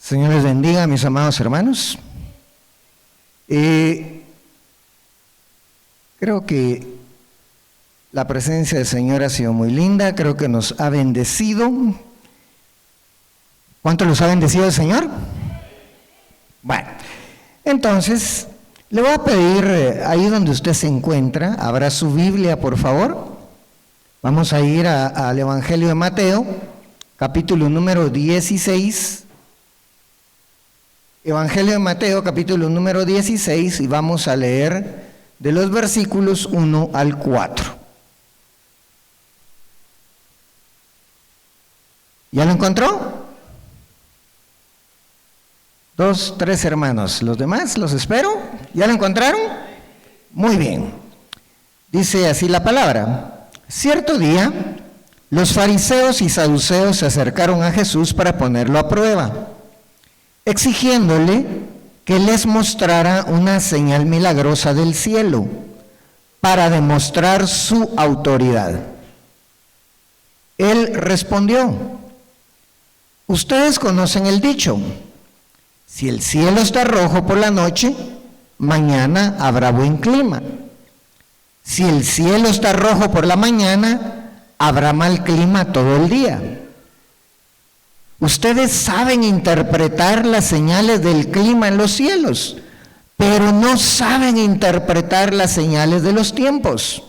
Señor les bendiga, mis amados hermanos. Creo que la presencia del Señor ha sido muy linda, creo que nos ha bendecido. ¿Cuánto los ha bendecido el Señor? Bueno, entonces le voy a pedir, ahí donde usted se encuentra, abra su Biblia, por favor. Vamos a ir al Evangelio de Mateo, capítulo número 16. Evangelio de Mateo, capítulo número 16, y vamos a leer de los versículos 1 al 4. ¿Ya lo encontró? 2, 3 hermanos. ¿Los demás los espero? ¿Ya lo encontraron? Muy bien. Dice así la palabra. Cierto día, los fariseos y saduceos se acercaron a Jesús para ponerlo a prueba, exigiéndole que les mostrara una señal milagrosa del cielo para demostrar su autoridad. Él respondió: ustedes conocen el dicho, si el cielo está rojo por la noche, mañana habrá buen clima. Si el cielo está rojo por la mañana, habrá mal clima todo el día. Ustedes saben interpretar las señales del clima en los cielos, pero no saben interpretar las señales de los tiempos.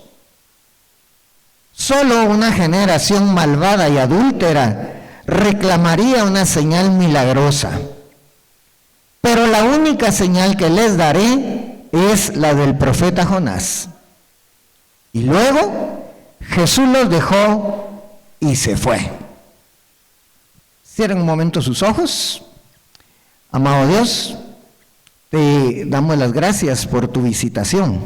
Solo una generación malvada y adúltera reclamaría una señal milagrosa. Pero la única señal que les daré es la del profeta Jonás. Y luego Jesús los dejó y se fue. Cierren un momento sus ojos. Amado Dios, te damos las gracias por tu visitación.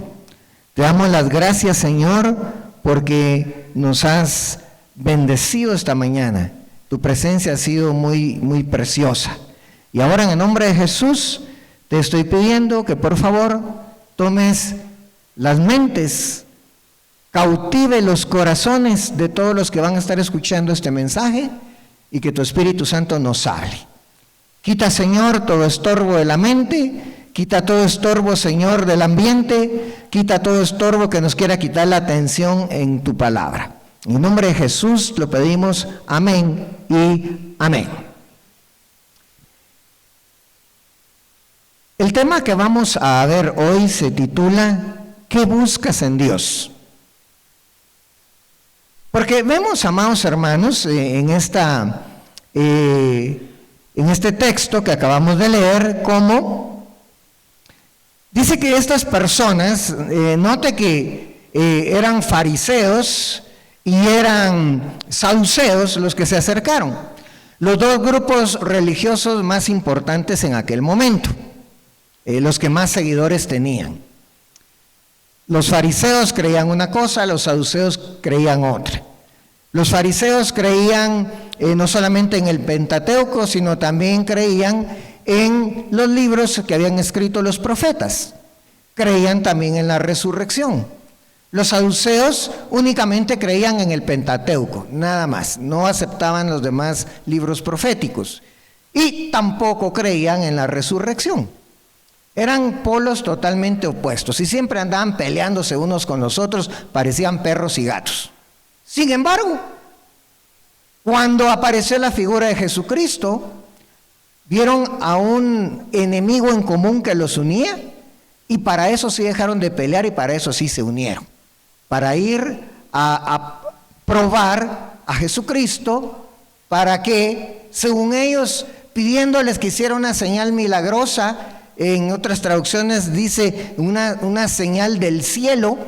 Te damos las gracias, Señor, porque nos has bendecido esta mañana. Tu presencia ha sido muy, muy preciosa. Y ahora, en el nombre de Jesús, te estoy pidiendo que por favor tomes las mentes, cautive los corazones de todos los que van a estar escuchando este mensaje, y que tu Espíritu Santo nos hable. Quita, Señor, todo estorbo de la mente, quita todo estorbo, Señor, del ambiente, quita todo estorbo que nos quiera quitar la atención en tu palabra. En nombre de Jesús lo pedimos, amén y amén. El tema que vamos a ver hoy se titula ¿qué buscas en Dios? Porque vemos, amados hermanos, en este texto que acabamos de leer, cómo dice que estas personas, note que eran fariseos y eran saduceos los que se acercaron, los dos grupos religiosos más importantes en aquel momento, los que más seguidores tenían. Los fariseos creían una cosa, los saduceos creían otra. Los fariseos creían no solamente en el Pentateuco, sino también creían en los libros que habían escrito los profetas. Creían también en la resurrección. Los saduceos únicamente creían en el Pentateuco, nada más. No aceptaban los demás libros proféticos. Y tampoco creían en la resurrección. Eran polos totalmente opuestos y siempre andaban peleándose unos con los otros, parecían perros y gatos. Sin embargo, cuando apareció la figura de Jesucristo, vieron a un enemigo en común que los unía y para eso sí dejaron de pelear y para eso sí se unieron. Para ir a probar a Jesucristo para que, según ellos, pidiéndoles que hiciera una señal milagrosa, en otras traducciones dice una señal del cielo,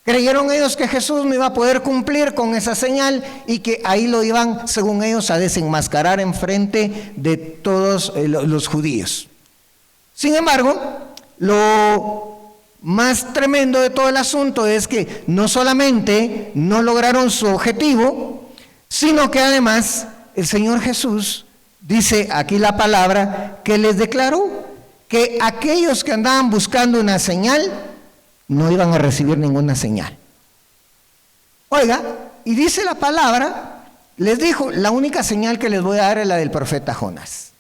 creyeron ellos que Jesús no iba a poder cumplir con esa señal y que ahí lo iban, según ellos, a desenmascarar en frente de todos los judíos. Sin embargo, lo más tremendo de todo el asunto es que no solamente no lograron su objetivo, sino que además el Señor Jesús, dice aquí la palabra, que les declaró que aquellos que andaban buscando una señal no iban a recibir ninguna señal. Oiga, y dice la palabra, les dijo, la única señal que les voy a dar es la del profeta Jonás.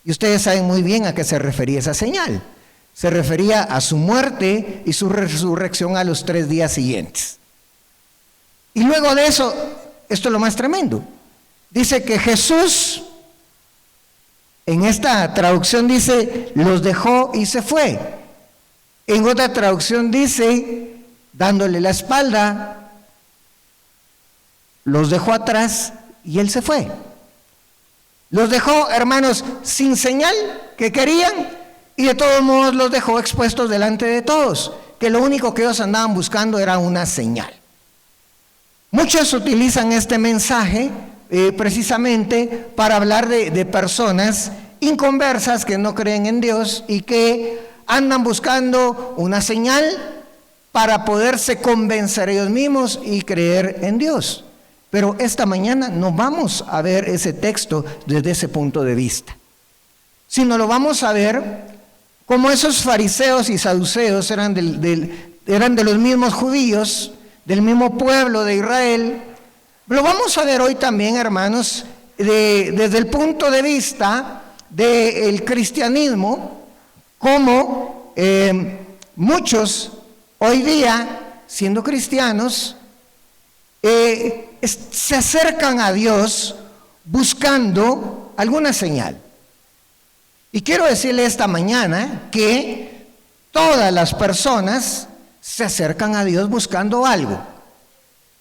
Y ustedes saben muy bien a qué se refería esa señal. Se refería a su muerte y su resurrección a los 3 días siguientes. Y luego de eso, esto es lo más tremendo. Dice que Jesús, en esta traducción dice, los dejó y se fue. En otra traducción dice, dándole la espalda, los dejó atrás y él se fue. Los dejó, hermanos, sin señal que querían, y de todos modos los dejó expuestos delante de todos, que lo único que ellos andaban buscando era una señal. Muchos utilizan este mensaje precisamente para hablar de personas inconversas que no creen en Dios y que andan buscando una señal para poderse convencer ellos mismos y creer en Dios. Pero esta mañana no vamos a ver ese texto desde ese punto de vista, sino lo vamos a ver como esos fariseos y saduceos eran de los mismos judíos, del mismo pueblo de Israel. Lo vamos a ver hoy también, hermanos, desde el punto de vista del cristianismo, como muchos hoy día, siendo cristianos, se acercan a Dios buscando alguna señal. Y quiero decirle esta mañana que todas las personas se acercan a Dios buscando algo.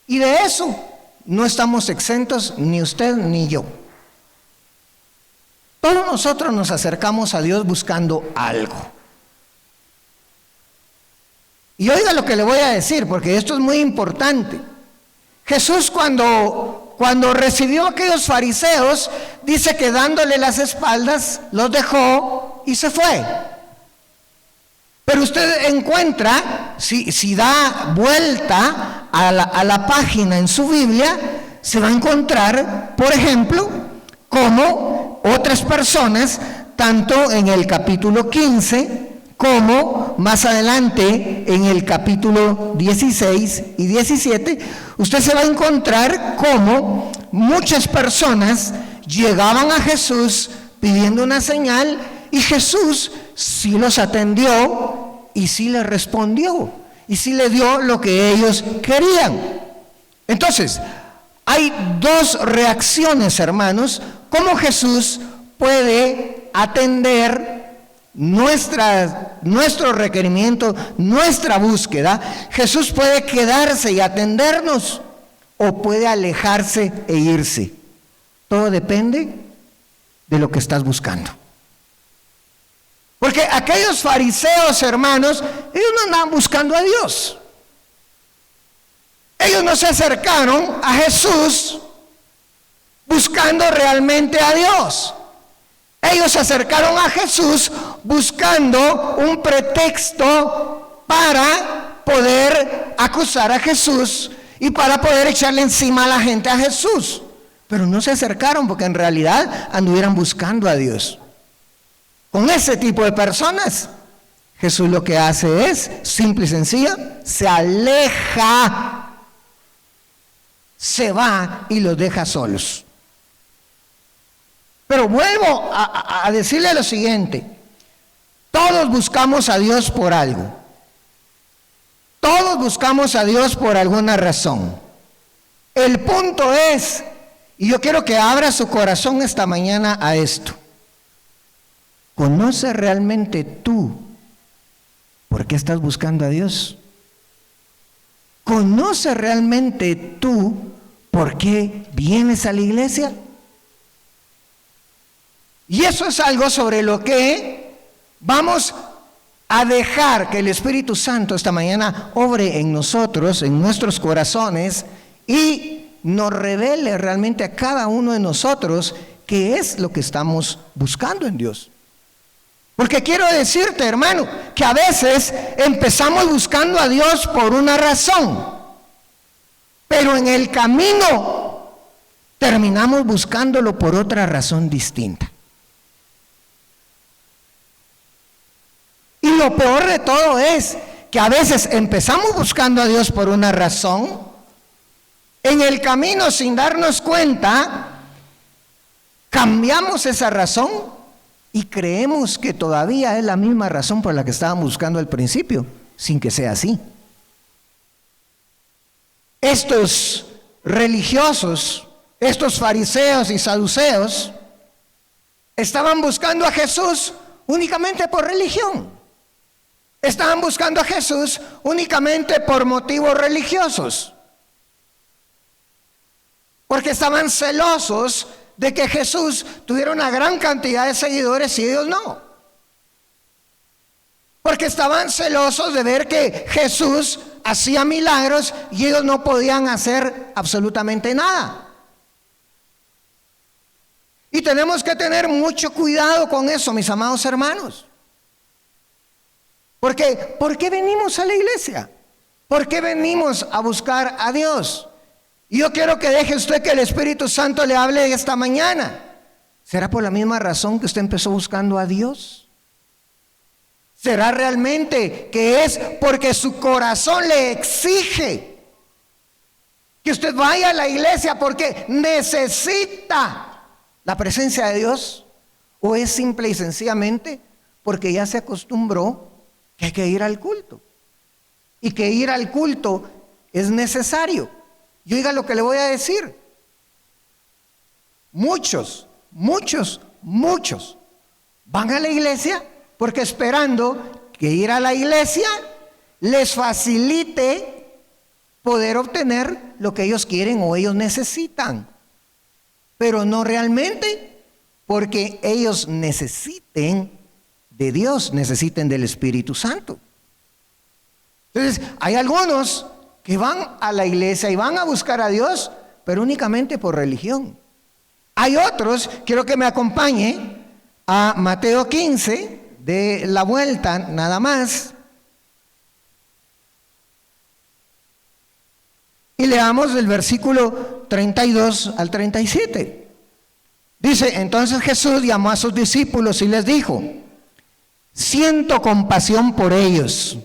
Y de eso no estamos exentos ni usted ni yo. Todos nosotros nos acercamos a Dios buscando algo. Y oiga lo que le voy a decir, porque esto es muy importante. Jesús cuando recibió a aquellos fariseos, dice que dándole las espaldas, los dejó y se fue. Pero usted encuentra, si da vuelta a la página en su Biblia, se va a encontrar, por ejemplo, como otras personas, tanto en el capítulo 15, como más adelante en el capítulo 16 y 17, usted se va a encontrar como muchas personas llegaban a Jesús pidiendo una señal y Jesús sí los atendió y sí les respondió y sí les dio lo que ellos querían. Entonces, hay 2 reacciones, hermanos, cómo Jesús puede atender nuestro requerimiento, nuestra búsqueda. Jesús puede quedarse y atendernos o puede alejarse e irse. Todo depende de lo que estás buscando. Porque aquellos fariseos, hermanos, ellos no andaban buscando a Dios. Ellos no se acercaron a Jesús buscando realmente a Dios. Ellos se acercaron a Jesús buscando un pretexto para poder acusar a Jesús y para poder echarle encima a la gente a Jesús. Pero no se acercaron porque en realidad anduvieran buscando a Dios. Con ese tipo de personas, Jesús lo que hace es, simple y sencillo, se aleja, se va y los deja solos. Pero vuelvo a decirle lo siguiente: todos buscamos a Dios por algo. Todos buscamos a Dios por alguna razón. El punto es, y yo quiero que abra su corazón esta mañana a esto: ¿conoces realmente tú por qué estás buscando a Dios? ¿Conoces realmente tú por qué vienes a la iglesia? Y eso es algo sobre lo que vamos a dejar que el Espíritu Santo esta mañana obre en nosotros, en nuestros corazones, y nos revele realmente a cada uno de nosotros qué es lo que estamos buscando en Dios. Porque quiero decirte, hermano, que a veces empezamos buscando a Dios por una razón, pero en el camino terminamos buscándolo por otra razón distinta. Y lo peor de todo es que a veces empezamos buscando a Dios por una razón, en el camino sin darnos cuenta, cambiamos esa razón Y creemos que todavía es la misma razón por la que estábamos buscando al principio, sin que sea así. Estos religiosos, estos fariseos y saduceos, estaban buscando a Jesús únicamente por religión. Estaban buscando a Jesús únicamente por motivos religiosos. Porque estaban celosos de que Jesús tuviera una gran cantidad de seguidores y ellos no. Porque estaban celosos de ver que Jesús hacía milagros y ellos no podían hacer absolutamente nada. Y tenemos que tener mucho cuidado con eso, mis amados hermanos. Porque, ¿por qué venimos a la iglesia? ¿Por qué venimos a buscar a Dios? Y yo quiero que deje usted que el Espíritu Santo le hable esta mañana. ¿Será por la misma razón que usted empezó buscando a Dios? ¿Será realmente que es porque su corazón le exige que usted vaya a la iglesia porque necesita la presencia de Dios? ¿O es simple y sencillamente porque ya se acostumbró que hay que ir al culto? Y que ir al culto es necesario. Y oiga lo que le voy a decir. Muchos van a la iglesia porque esperando que ir a la iglesia les facilite poder obtener lo que ellos quieren o ellos necesitan. Pero no realmente porque ellos necesiten de Dios, necesiten del Espíritu Santo. Entonces, hay algunos que van a la iglesia y van a buscar a Dios, pero únicamente por religión. Hay otros, quiero que me acompañe a Mateo 15, de la vuelta nada más. Y leamos del versículo 32 al 37. Dice, entonces Jesús llamó a sus discípulos y les dijo, siento compasión por ellos.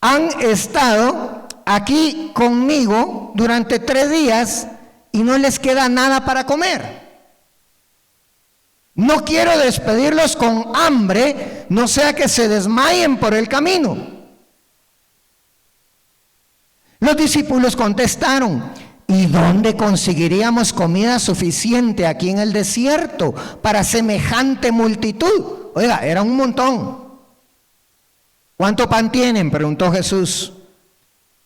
Han estado aquí conmigo durante 3 días y no les queda nada para comer. No quiero despedirlos con hambre, no sea que se desmayen por el camino. Los discípulos contestaron, ¿y dónde conseguiríamos comida suficiente aquí en el desierto para semejante multitud? Oiga, era un montón. ¿Cuánto pan tienen?, preguntó Jesús.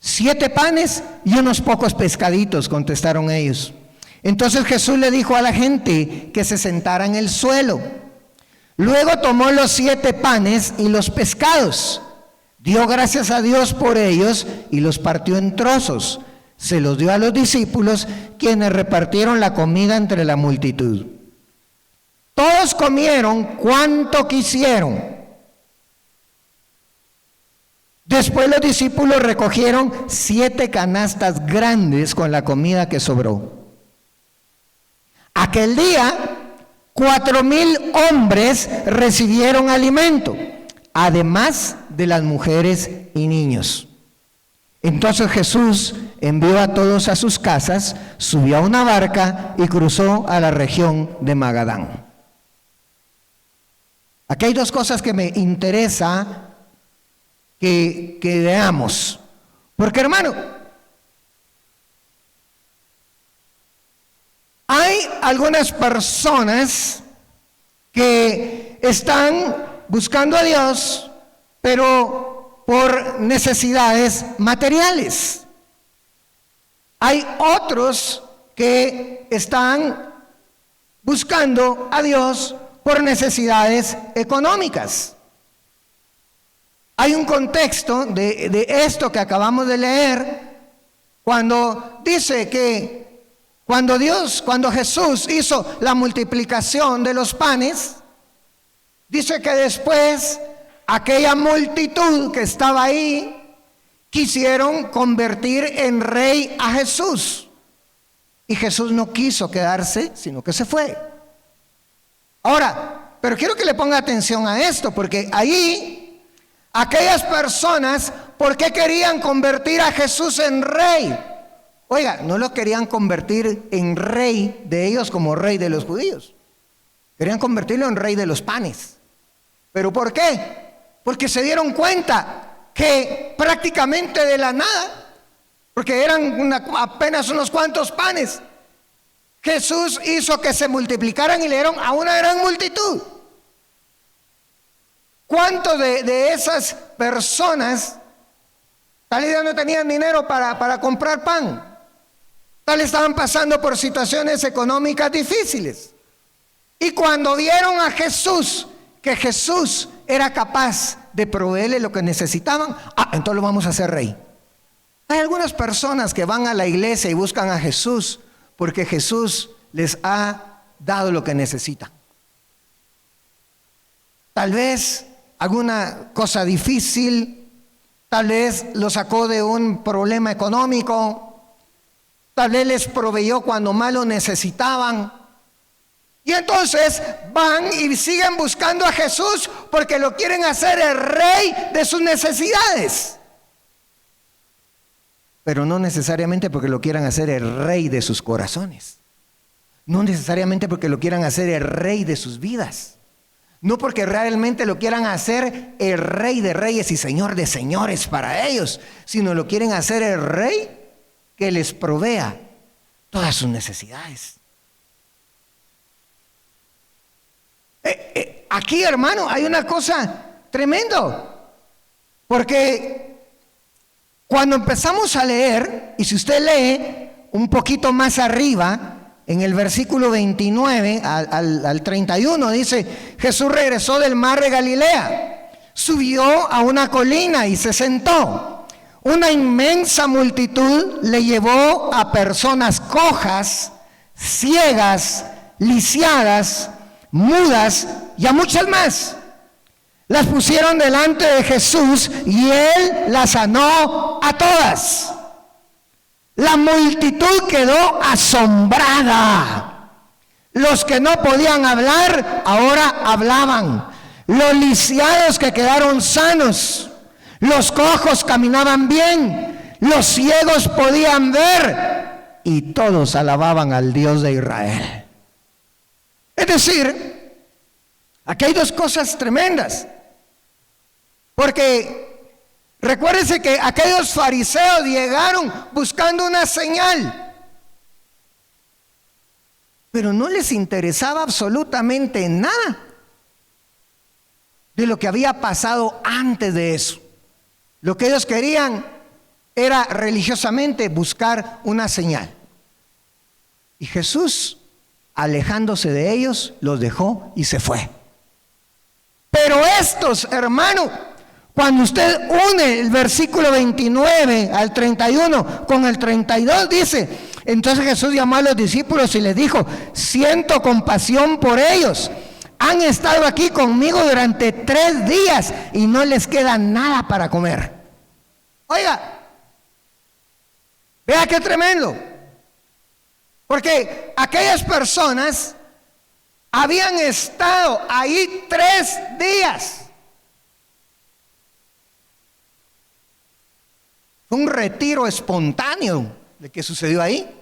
7 panes y unos pocos pescaditos, contestaron ellos. Entonces Jesús le dijo a la gente que se sentara en el suelo. Luego tomó los 7 panes y los pescados, dio gracias a Dios por ellos y los partió en trozos. Se los dio a los discípulos, quienes repartieron la comida entre la multitud. Todos comieron cuanto quisieron. Después los discípulos recogieron 7 canastas grandes con la comida que sobró. Aquel día, 4,000 hombres recibieron alimento, además de las mujeres y niños. Entonces Jesús envió a todos a sus casas, subió a una barca y cruzó a la región de Magadán. Aquí hay 2 cosas que me interesa que veamos. Porque, hermano, hay algunas personas que están buscando a Dios, pero por necesidades materiales. Hay otros que están buscando a Dios por necesidades económicas. Hay un contexto de esto que acabamos de leer, cuando dice que cuando Jesús hizo la multiplicación de los panes, dice que después aquella multitud que estaba ahí quisieron convertir en rey a Jesús. Y Jesús no quiso quedarse, sino que se fue. Ahora, pero quiero que le ponga atención a esto, porque ahí aquellas personas, ¿por qué querían convertir a Jesús en rey? Oiga, no lo querían convertir en rey de ellos como rey de los judíos. Querían convertirlo en rey de los panes. ¿Pero por qué? Porque se dieron cuenta que prácticamente de la nada, porque eran apenas unos cuantos panes, Jesús hizo que se multiplicaran y le dieron a una gran multitud. ¿Cuántos de esas personas tal vez no tenían dinero para comprar pan? Tal vez estaban pasando por situaciones económicas difíciles. Y cuando vieron a Jesús, que Jesús era capaz de proveerle lo que necesitaban, entonces lo vamos a hacer rey. Hay algunas personas que van a la iglesia y buscan a Jesús porque Jesús les ha dado lo que necesitan. Tal vez alguna cosa difícil, tal vez lo sacó de un problema económico, tal vez les proveyó cuando más lo necesitaban. Y entonces van y siguen buscando a Jesús porque lo quieren hacer el rey de sus necesidades. Pero no necesariamente porque lo quieran hacer el rey de sus corazones. No necesariamente porque lo quieran hacer el rey de sus vidas. No porque realmente lo quieran hacer el rey de reyes y señor de señores para ellos, sino lo quieren hacer el rey que les provea todas sus necesidades. Aquí, hermano, hay una cosa tremenda, porque cuando empezamos a leer, y si usted lee un poquito más arriba, en el versículo 29 al 31, dice: Jesús regresó del mar de Galilea, subió a una colina y se sentó. Una inmensa multitud le llevó a personas cojas, ciegas, lisiadas, mudas y a muchas más. Las pusieron delante de Jesús y Él las sanó a todas. La multitud quedó asombrada. Los que no podían hablar, ahora hablaban. Los lisiados que quedaron sanos. Los cojos caminaban bien. Los ciegos podían ver. Y todos alababan al Dios de Israel. Es decir, aquí hay dos cosas tremendas. Porque recuérdense que aquellos fariseos llegaron buscando una señal, pero no les interesaba absolutamente nada de lo que había pasado antes de eso. Lo que ellos querían era religiosamente buscar una señal. Y Jesús, alejándose de ellos, los dejó y se fue. Pero estos, hermanos, cuando usted une el versículo 29 al 31 con el 32, dice: entonces Jesús llamó a los discípulos y les dijo: siento compasión por ellos. Han estado aquí conmigo durante 3 días y no les queda nada para comer. Oiga, vea qué tremendo. Porque aquellas personas habían estado ahí 3 días. Fue un retiro espontáneo de que sucedió ahí.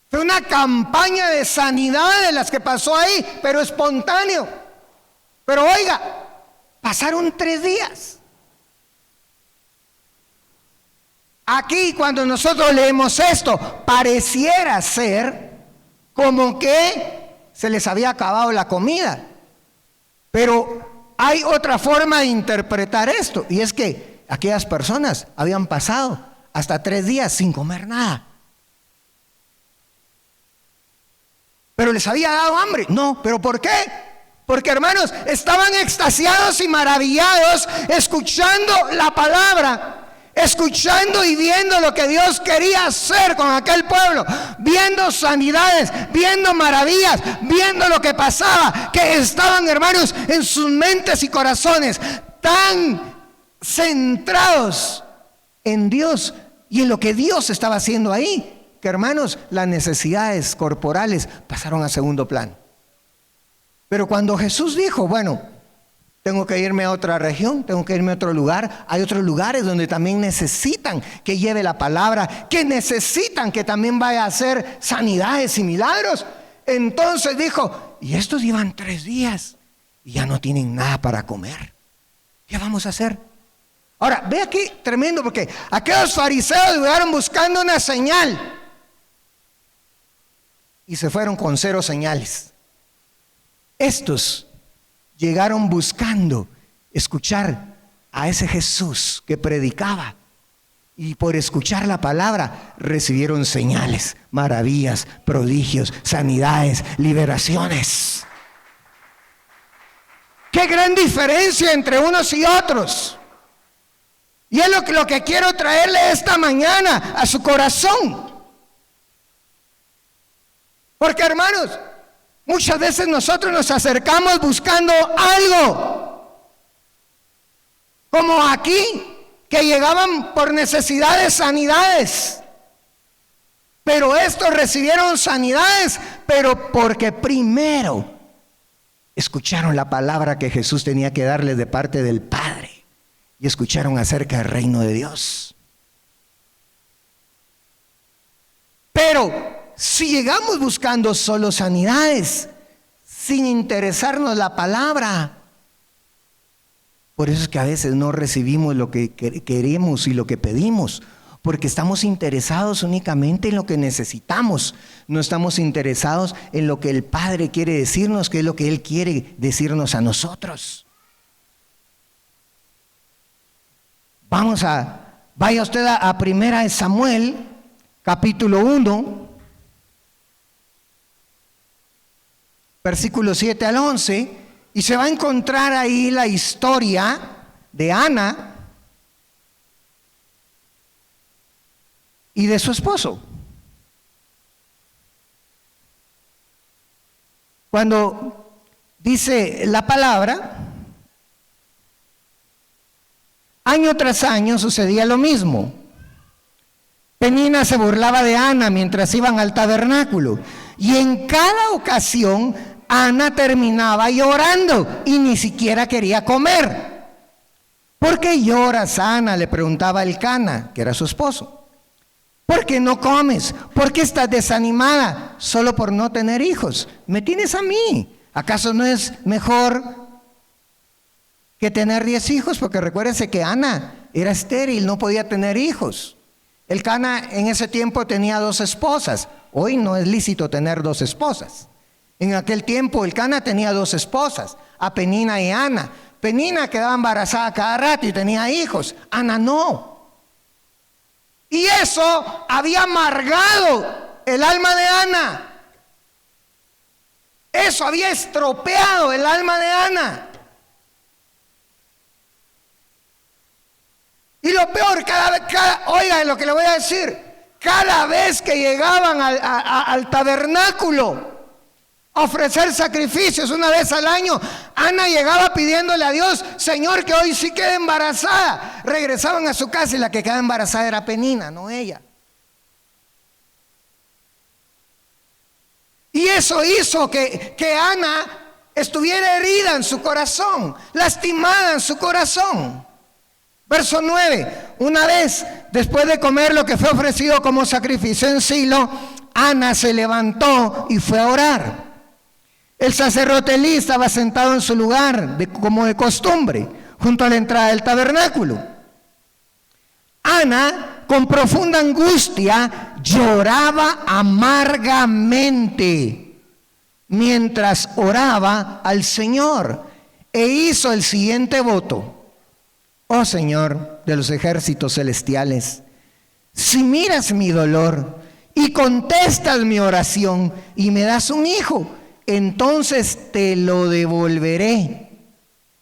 Fue una campaña de sanidad de las que pasó ahí, pero espontáneo. Pero oiga, pasaron 3 días. Aquí, cuando nosotros leemos esto, pareciera ser como que se les había acabado la comida. Pero hay otra forma de interpretar esto, y es que aquellas personas habían pasado hasta 3 días sin comer nada. ¿Pero les había dado hambre? No, ¿pero por qué? Porque, hermanos, estaban extasiados y maravillados escuchando la palabra, escuchando y viendo lo que Dios quería hacer con aquel pueblo, viendo sanidades, viendo maravillas, viendo lo que pasaba, que estaban, hermanos, en sus mentes y corazones tan centrados en Dios y en lo que Dios estaba haciendo ahí, que, hermanos, las necesidades corporales pasaron a segundo plano. Pero cuando Jesús dijo: bueno, tengo que irme a otra región, tengo que irme a otro lugar, hay otros lugares donde también necesitan que lleve la palabra, que necesitan que también vaya a hacer sanidades y milagros, Entonces dijo, y estos llevan 3 días y ya no tienen nada para comer. ¿Qué vamos a hacer? Ahora, ve aquí, tremendo, porque aquellos fariseos llegaron buscando una señal y se fueron con 0 señales. Estos llegaron buscando escuchar a ese Jesús que predicaba, y por escuchar la palabra recibieron señales, maravillas, prodigios, sanidades, liberaciones. ¡Qué gran diferencia entre unos y otros! Y es lo que quiero traerle esta mañana a su corazón. Porque, hermanos, muchas veces nosotros nos acercamos buscando algo. Como aquí, que llegaban por necesidad de sanidades. Pero estos recibieron sanidades, pero porque primero escucharon la palabra que Jesús tenía que darles de parte del Padre. Y escucharon acerca del reino de Dios. Pero si llegamos buscando solo sanidades, sin interesarnos la palabra, por eso es que a veces no recibimos lo que queremos y lo que pedimos, porque estamos interesados únicamente en lo que necesitamos, no estamos interesados en lo que el Padre quiere decirnos, que es lo que Él quiere decirnos a nosotros. Vaya usted a 1 Samuel, capítulo 1, versículo 7 al 11, y se va a encontrar ahí la historia de Ana y de su esposo. Cuando dice la palabra, año tras año sucedía lo mismo. Penina se burlaba de Ana mientras iban al tabernáculo, y en cada ocasión Ana terminaba llorando y ni siquiera quería comer. ¿Por qué lloras, Ana?, le preguntaba Elcana, que era su esposo. ¿Por qué no comes? ¿Por qué estás desanimada? Solo por no tener hijos. ¿Me tienes a mí? ¿Acaso no es mejor que tener 10 hijos? Porque recuérdense que Ana era estéril, no podía tener hijos. Elcana en ese tiempo tenía 2 esposas. Hoy no es lícito tener 2 esposas. En aquel tiempo Elcana tenía 2 esposas, a Penina y Ana. Penina quedaba embarazada cada rato y tenía hijos. Ana no. Y eso había amargado el alma de Ana. Eso había estropeado el alma de Ana. Y lo peor, oiga lo que le voy a decir, cada vez que llegaban al tabernáculo a ofrecer sacrificios una vez al año, Ana llegaba pidiéndole a Dios, Señor, que hoy sí quede embarazada. Regresaban a su casa y la que quedaba embarazada era Penina, no ella. Y eso hizo que Ana estuviera herida en su corazón, lastimada en su corazón. Verso 9, una vez después de comer lo que fue ofrecido como sacrificio en Silo, Ana se levantó y fue a orar. El sacerdote Elí estaba sentado en su lugar, como de costumbre, junto a la entrada del tabernáculo. Ana, con profunda angustia, lloraba amargamente mientras oraba al Señor, e hizo el siguiente voto. Oh Señor de los ejércitos celestiales, si miras mi dolor y contestas mi oración y me das un hijo, entonces te lo devolveré.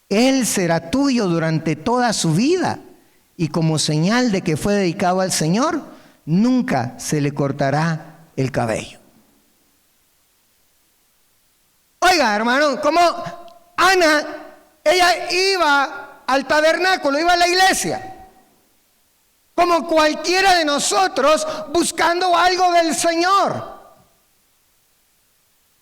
Él será tuyo durante toda su vida, y como señal de que fue dedicado al Señor, nunca se le cortará el cabello. Oiga, hermano, como Ana, ella iba al tabernáculo, iba a la iglesia, como cualquiera de nosotros, buscando algo del Señor.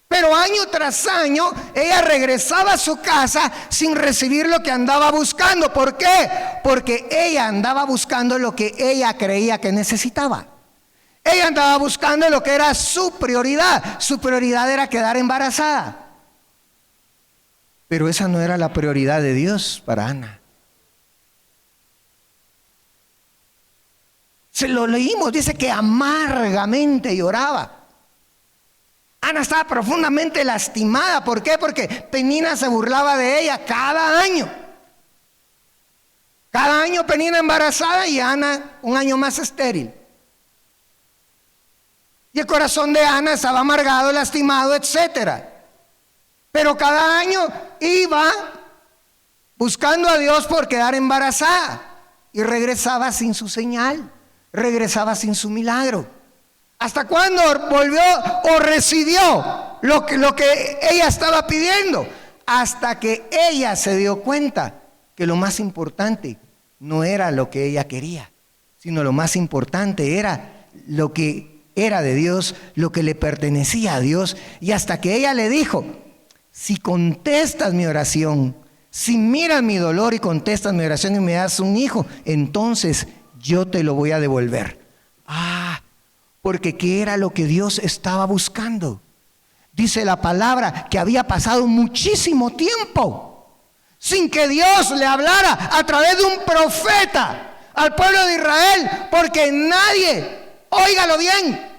Pero año tras año ella regresaba a su casa sin recibir lo que andaba buscando. ¿Por qué? Porque ella andaba buscando lo que ella creía que necesitaba. Ella andaba buscando lo que era su prioridad. Su prioridad era quedar embarazada. Pero esa no era la prioridad de Dios para Ana. Se lo leímos, dice que amargamente lloraba. Ana estaba profundamente lastimada. ¿Por qué? Porque Penina se burlaba de ella cada año. Cada año Penina embarazada y Ana un año más estéril. Y el corazón de Ana estaba amargado, lastimado, etcétera. Pero cada año iba buscando a Dios por quedar embarazada y regresaba sin su señal, regresaba sin su milagro. ¿Hasta cuándo volvió o recibió lo que ella estaba pidiendo? Hasta que ella se dio cuenta que lo más importante no era lo que ella quería, sino lo más importante era lo que era de Dios, lo que le pertenecía a Dios. Y hasta que ella le dijo: si contestas mi oración, si miras mi dolor y contestas mi oración y me das un hijo, entonces yo te lo voy a devolver. Porque ¿qué era lo que Dios estaba buscando? Dice la palabra que había pasado muchísimo tiempo sin que Dios le hablara a través de un profeta al pueblo de Israel, porque nadie, óigalo bien,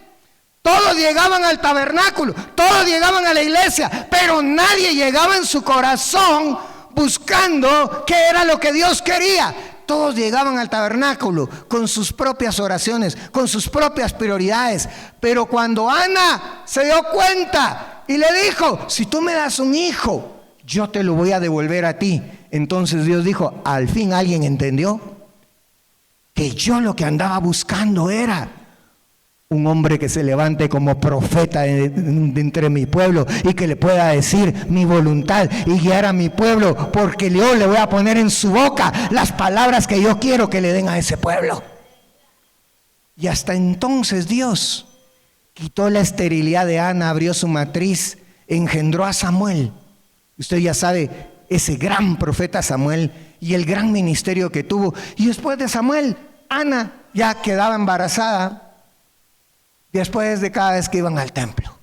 todos llegaban al tabernáculo, todos llegaban a la iglesia, pero nadie llegaba en su corazón buscando qué era lo que Dios quería. Todos llegaban al tabernáculo con sus propias oraciones, con sus propias prioridades. Pero cuando Ana se dio cuenta y le dijo: si tú me das un hijo, yo te lo voy a devolver a ti. Entonces Dios dijo: al fin alguien entendió que yo lo que andaba buscando era un hombre que se levante como profeta de entre mi pueblo y que le pueda decir mi voluntad y guiar a mi pueblo, porque yo le voy a poner en su boca las palabras que yo quiero que le den a ese pueblo. Y hasta entonces Dios quitó la esterilidad de Ana, abrió su matriz, engendró a Samuel. Usted ya sabe, ese gran profeta Samuel y el gran ministerio que tuvo. Y después de Samuel, Ana ya quedaba embarazada después de cada vez que iban al templo.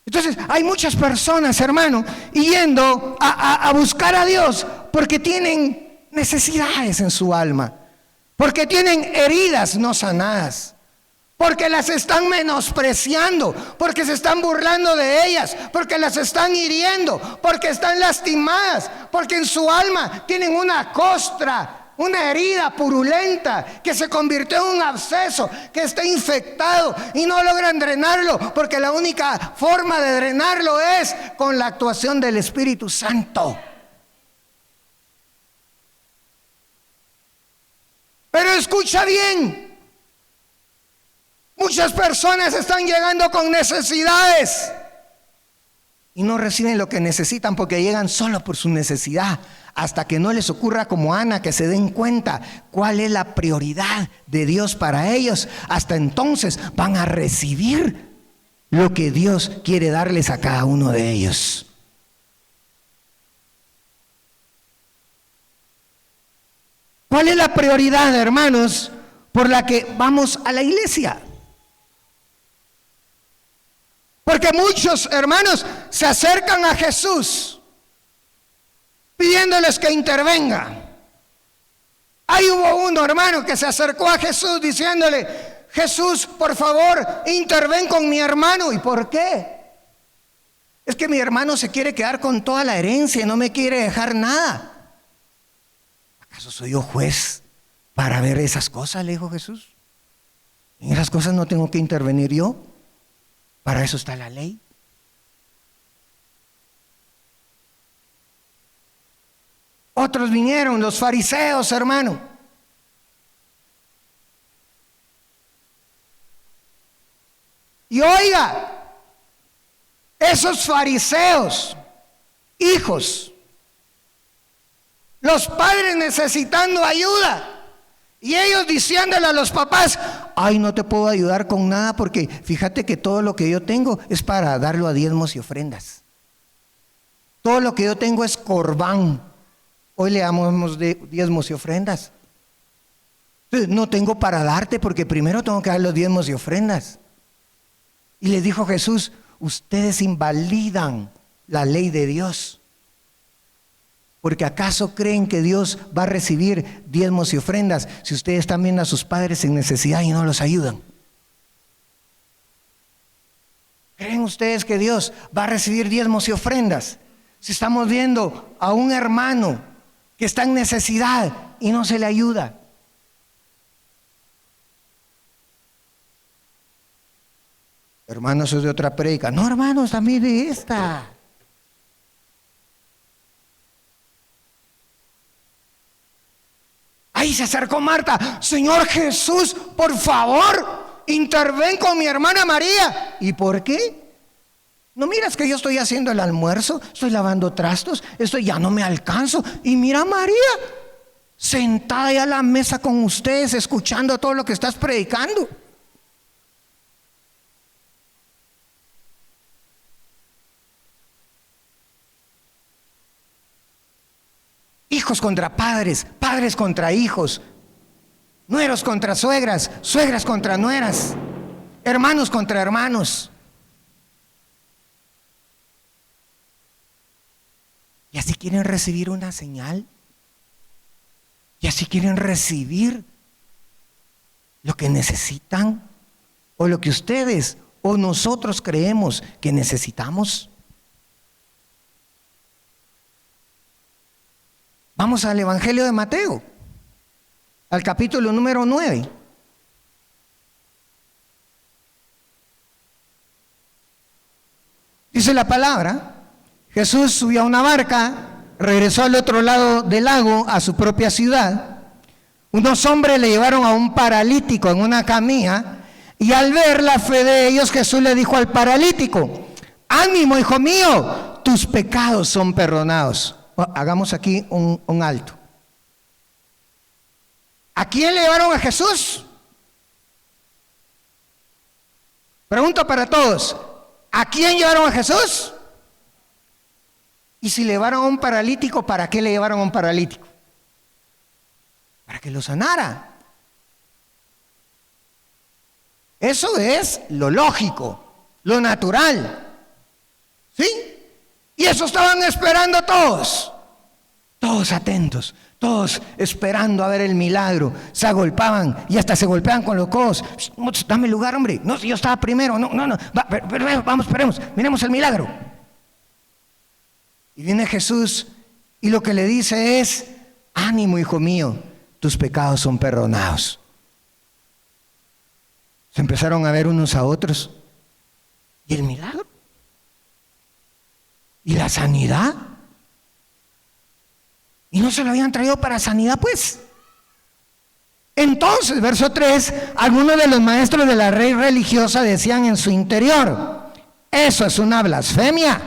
Entonces hay muchas personas, hermano, yendo a buscar a Dios porque tienen necesidades en su alma, porque tienen heridas no sanadas, porque las están menospreciando, porque se están burlando de ellas, porque las están hiriendo, porque están lastimadas, porque en su alma tienen una costra, una herida purulenta que se convirtió en un absceso, que está infectado y no logran drenarlo, porque la única forma de drenarlo es con la actuación del Espíritu Santo. Pero escucha bien, muchas personas están llegando con necesidades y no reciben lo que necesitan porque llegan solo por su necesidad, hasta que no les ocurra como Ana, que se den cuenta cuál es la prioridad de Dios para ellos. Hasta entonces van a recibir lo que Dios quiere darles a cada uno de ellos. ¿Cuál es la prioridad, hermanos, por la que vamos a la iglesia? Porque muchos hermanos se acercan a Jesús pidiéndoles que intervenga. Ahí hubo uno, hermano, que se acercó a Jesús diciéndole: Jesús, por favor, interven con mi hermano. ¿Y por qué? Es que mi hermano se quiere quedar con toda la herencia y no me quiere dejar nada. ¿Acaso soy yo juez para ver esas cosas?, le dijo Jesús. En esas cosas no tengo que intervenir yo. Para eso está la ley. Otros vinieron, los fariseos, hermano. Y oiga, esos fariseos, hijos, los padres necesitando ayuda, y ellos diciéndole a los papás: ay, no te puedo ayudar con nada porque fíjate que todo lo que yo tengo es para darlo a diezmos y ofrendas. Todo lo que yo tengo es corbán. Hoy le damos de diezmos y ofrendas. Entonces, no tengo para darte porque primero tengo que dar los diezmos y ofrendas. Y les dijo Jesús, ustedes invalidan la ley de Dios. Porque ¿acaso creen que Dios va a recibir diezmos y ofrendas si ustedes están viendo a sus padres en necesidad y no los ayudan? ¿Creen ustedes que Dios va a recibir diezmos y ofrendas si estamos viendo a un hermano que está en necesidad y no se le ayuda? Hermanos, eso es de otra prédica. No, hermanos, también de esta. Ahí se acercó Marta. Señor Jesús, por favor, interven con mi hermana María. ¿Y por qué? ¿No miras que yo estoy haciendo el almuerzo? Estoy lavando trastos, ya no me alcanzo. Y mira a María, sentada ahí a la mesa con ustedes, escuchando todo lo que estás predicando. Hijos contra padres, padres contra hijos, nueros contra suegras, suegras contra nueras, hermanos contra hermanos. ¿Y así quieren recibir una señal? ¿Y así quieren recibir lo que necesitan? ¿O lo que ustedes o nosotros creemos que necesitamos? Vamos al Evangelio de Mateo, al capítulo número 9. Dice la palabra, Jesús subió a una barca, regresó al otro lado del lago, a su propia ciudad. Unos hombres le llevaron a un paralítico en una camilla, y al ver la fe de ellos, Jesús le dijo al paralítico, ánimo, hijo mío, tus pecados son perdonados. Hagamos aquí un alto. ¿A quién le llevaron a Jesús? Pregunto para todos, ¿a quién llevaron a Jesús? Y si le llevaron a un paralítico, ¿para qué le llevaron a un paralítico? Para que lo sanara. Eso es lo lógico, lo natural. ¿Sí? Y eso estaban esperando todos. Todos atentos, todos esperando a ver el milagro. Se agolpaban y hasta se golpeaban con los codos. Dame lugar, hombre. No, yo estaba primero. No. Vamos, esperemos. Miremos el milagro. Y viene Jesús y lo que le dice es, ánimo, hijo mío, tus pecados son perdonados. Se empezaron a ver unos a otros. ¿Y el milagro? ¿Y la sanidad? ¿Y no se lo habían traído para sanidad, pues? Entonces, verso 3, algunos de los maestros de la ley religiosa decían en su interior, eso es una blasfemia.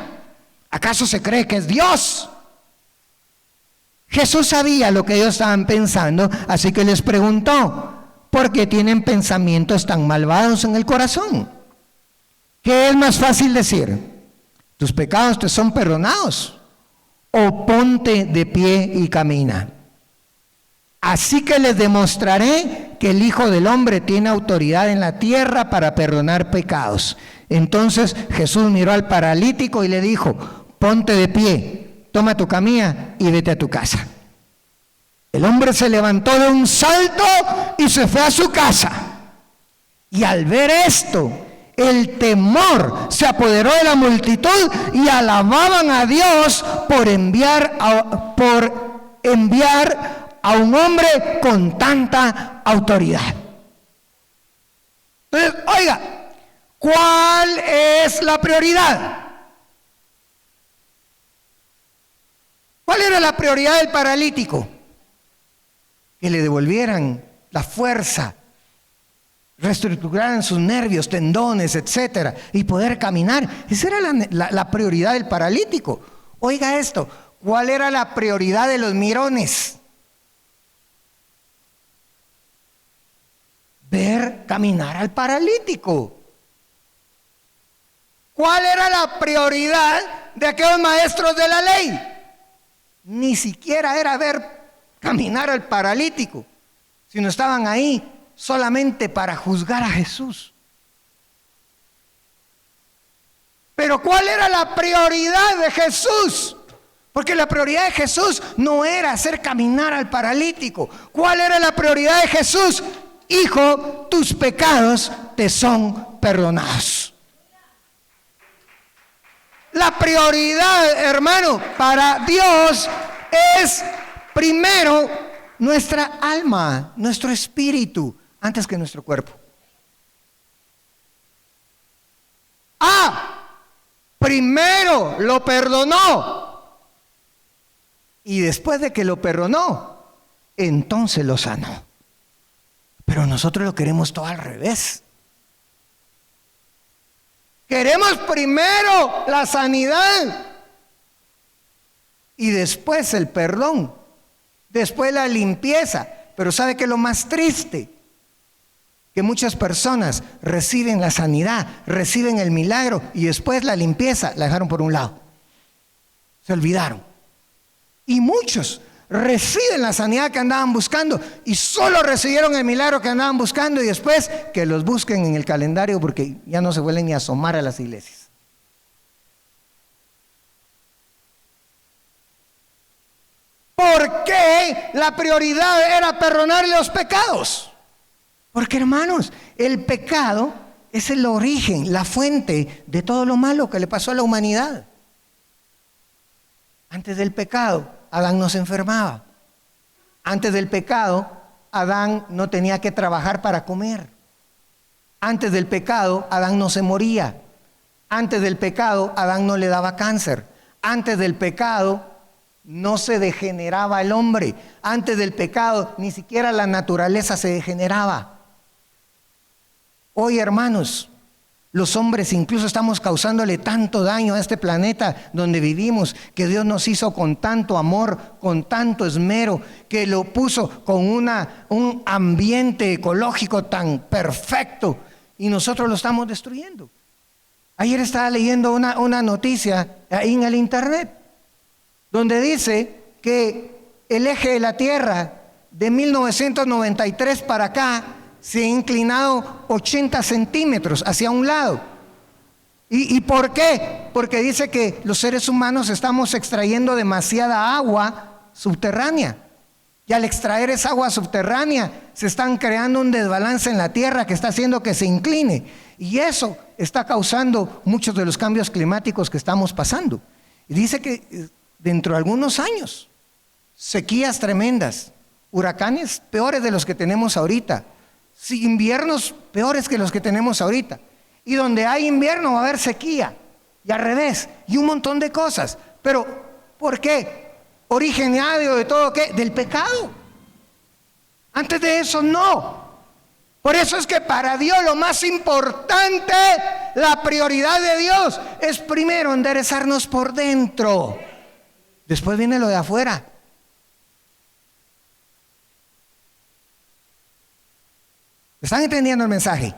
¿Acaso se cree que es Dios? Jesús sabía lo que ellos estaban pensando, así que les preguntó, ¿por qué tienen pensamientos tan malvados en el corazón? ¿Qué es más fácil decir? ¿Tus pecados te son perdonados? ¿O ponte de pie y camina? Así que les demostraré que el Hijo del Hombre tiene autoridad en la tierra para perdonar pecados. Entonces Jesús miró al paralítico y le dijo, ponte de pie, toma tu camilla y vete a tu casa. El hombre se levantó de un salto y se fue a su casa. Y al ver esto, el temor se apoderó de la multitud y alababan a Dios por enviar a un hombre con tanta autoridad. Entonces, oiga, ¿cuál es la prioridad? ¿Cuál era la prioridad del paralítico? Que le devolvieran la fuerza, reestructuraran sus nervios, tendones, etcétera, y poder caminar. Esa era la prioridad del paralítico. Oiga esto, ¿cuál era la prioridad de los mirones? Ver caminar al paralítico. ¿Cuál era la prioridad de aquellos maestros de la ley? Ni siquiera era ver caminar al paralítico, sino estaban ahí solamente para juzgar a Jesús. Pero ¿cuál era la prioridad de Jesús? Porque la prioridad de Jesús no era hacer caminar al paralítico. ¿Cuál era la prioridad de Jesús? Hijo, tus pecados te son perdonados. La prioridad, hermano, para Dios es primero nuestra alma, nuestro espíritu, antes que nuestro cuerpo. Primero lo perdonó. Y después de que lo perdonó, entonces lo sanó. Pero nosotros lo queremos todo al revés. Queremos primero la sanidad y después el perdón, después la limpieza. Pero ¿sabe qué es lo más triste? Que muchas personas reciben la sanidad, reciben el milagro y después la limpieza la dejaron por un lado. Se olvidaron. Y muchos reciben la sanidad que andaban buscando y solo recibieron el milagro que andaban buscando y después que los busquen en el calendario porque ya no se vuelven ni a asomar a las iglesias. ¿Por qué la prioridad era perdonar los pecados? Porque, hermanos, el pecado es el origen, la fuente de todo lo malo que le pasó a la humanidad. Antes del pecado, Adán no se enfermaba. Antes del pecado, Adán no tenía que trabajar para comer. Antes del pecado, Adán no se moría. Antes del pecado, Adán no le daba cáncer. Antes del pecado, no se degeneraba el hombre. Antes del pecado, ni siquiera la naturaleza se degeneraba. Hoy, hermanos, los hombres incluso estamos causándole tanto daño a este planeta donde vivimos, que Dios nos hizo con tanto amor, con tanto esmero, que lo puso con un ambiente ecológico tan perfecto y nosotros lo estamos destruyendo. Ayer estaba leyendo una noticia ahí en el internet donde dice que el eje de la Tierra de 1993 para acá se ha inclinado 80 centímetros hacia un lado. ¿Y por qué? Porque dice que los seres humanos estamos extrayendo demasiada agua subterránea. Y al extraer esa agua subterránea se están creando un desbalance en la tierra que está haciendo que se incline. Y eso está causando muchos de los cambios climáticos que estamos pasando. Y dice que dentro de algunos años, sequías tremendas, huracanes peores de los que tenemos ahorita, inviernos peores que los que tenemos ahorita. Y donde hay invierno va a haber sequía. Y al revés. Y un montón de cosas. Pero, ¿por qué? Originario de todo, ¿qué? Del pecado. Antes de eso, no. Por eso es que para Dios lo más importante, la prioridad de Dios, es primero enderezarnos por dentro. Después viene lo de afuera. ¿Están entendiendo el mensaje?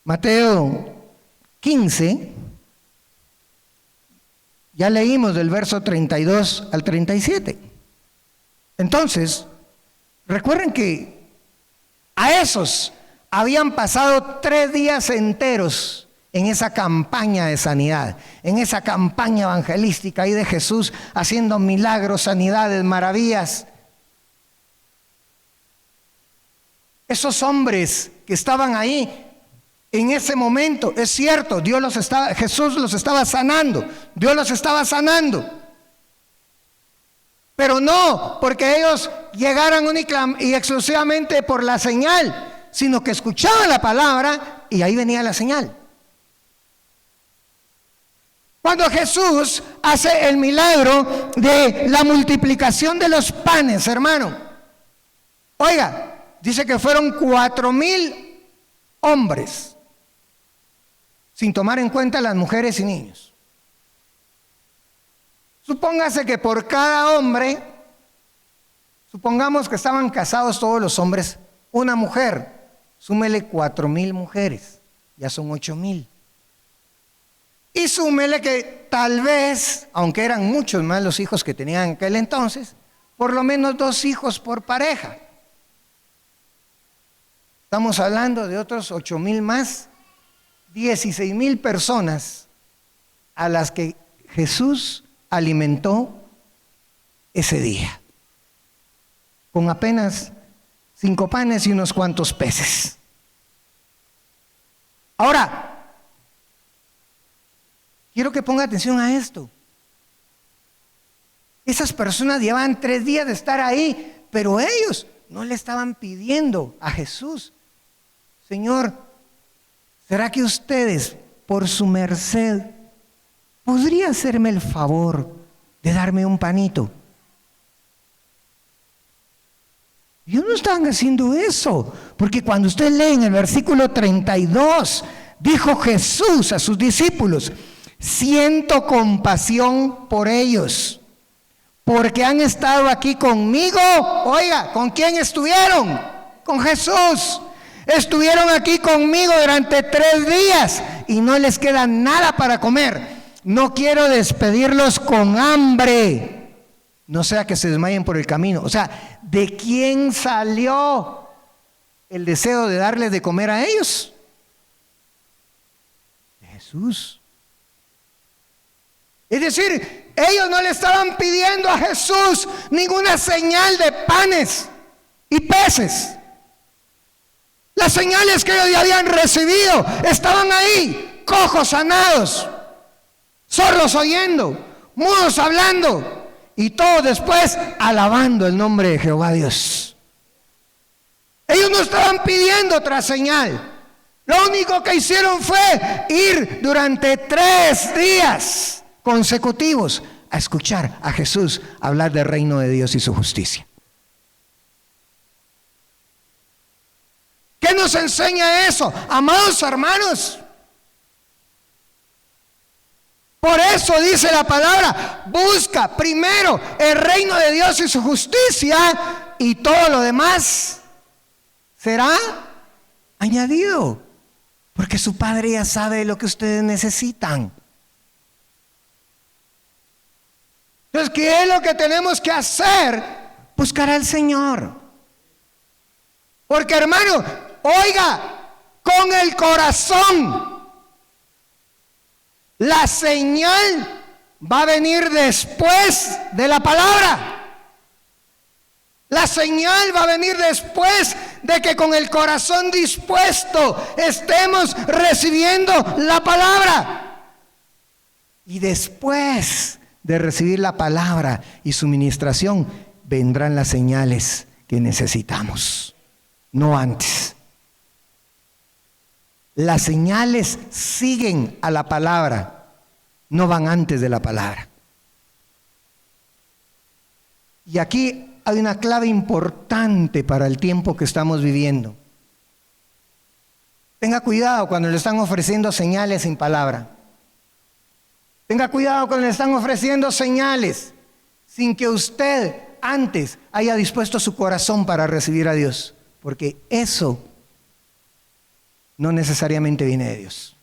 Mateo 15, ya leímos del verso 32 al 37. Entonces, recuerden que a esos habían pasado 3 días enteros en esa campaña de sanidad, en esa campaña evangelística ahí de Jesús, haciendo milagros, sanidades, maravillas. Esos hombres que estaban ahí en ese momento, es cierto, Jesús los estaba sanando, Dios los estaba sanando. Pero no porque ellos llegaran única y exclusivamente por la señal, sino que escuchaban la palabra y ahí venía la señal. Cuando Jesús hace el milagro de la multiplicación de los panes, hermano, oiga, dice que fueron 4,000 hombres, sin tomar en cuenta las mujeres y niños. Supóngase que por cada hombre, supongamos que estaban casados todos los hombres, una mujer, súmele 4,000 mujeres, ya son 8,000. Y súmele que tal vez, aunque eran muchos más los hijos que tenían en aquel entonces, por lo menos 2 hijos por pareja. Estamos hablando de otros 8,000 más, 16,000 personas a las que Jesús alimentó ese día, con apenas 5 panes y unos cuantos peces. Ahora, quiero que ponga atención a esto. Esas personas llevaban 3 días de estar ahí, pero ellos no le estaban pidiendo a Jesús: Señor, ¿será que ustedes, por su merced, podría hacerme el favor de darme un panito? Ellos no estaban haciendo eso, porque cuando usted lee en el versículo 32, dijo Jesús a sus discípulos: siento compasión por ellos, porque han estado aquí conmigo. Oiga, ¿con quién estuvieron? Con Jesús. Estuvieron aquí conmigo durante 3 días y no les queda nada para comer. No quiero despedirlos con hambre, no sea que se desmayen por el camino. O sea, ¿de quién salió el deseo de darles de comer a ellos? De Jesús. Es decir, ellos no le estaban pidiendo a Jesús ninguna señal de panes y peces. Las señales que ellos ya habían recibido estaban ahí: cojos sanados, sordos oyendo, mudos hablando, y todo después alabando el nombre de Jehová Dios. Ellos no estaban pidiendo otra señal. Lo único que hicieron fue ir durante 3 días consecutivos a escuchar a Jesús hablar del reino de Dios y su justicia. ¿Qué nos enseña eso, amados hermanos? Por eso dice la palabra: busca primero el reino de Dios y su justicia, y todo lo demás será añadido, porque su Padre ya sabe lo que ustedes necesitan. Entonces, ¿qué es lo que tenemos que hacer? Buscar al Señor. Porque, hermano, oiga, con el corazón, la señal va a venir después de la palabra. La señal va a venir después de que con el corazón dispuesto estemos recibiendo la palabra. Y después de recibir la palabra y su ministración, vendrán las señales que necesitamos, no antes. Las señales siguen a la palabra, no van antes de la palabra. Y aquí hay una clave importante para el tiempo que estamos viviendo. Tenga cuidado cuando le están ofreciendo señales sin palabra. Tenga cuidado cuando le están ofreciendo señales sin que usted antes haya dispuesto su corazón para recibir a Dios, porque eso no necesariamente viene de Dios.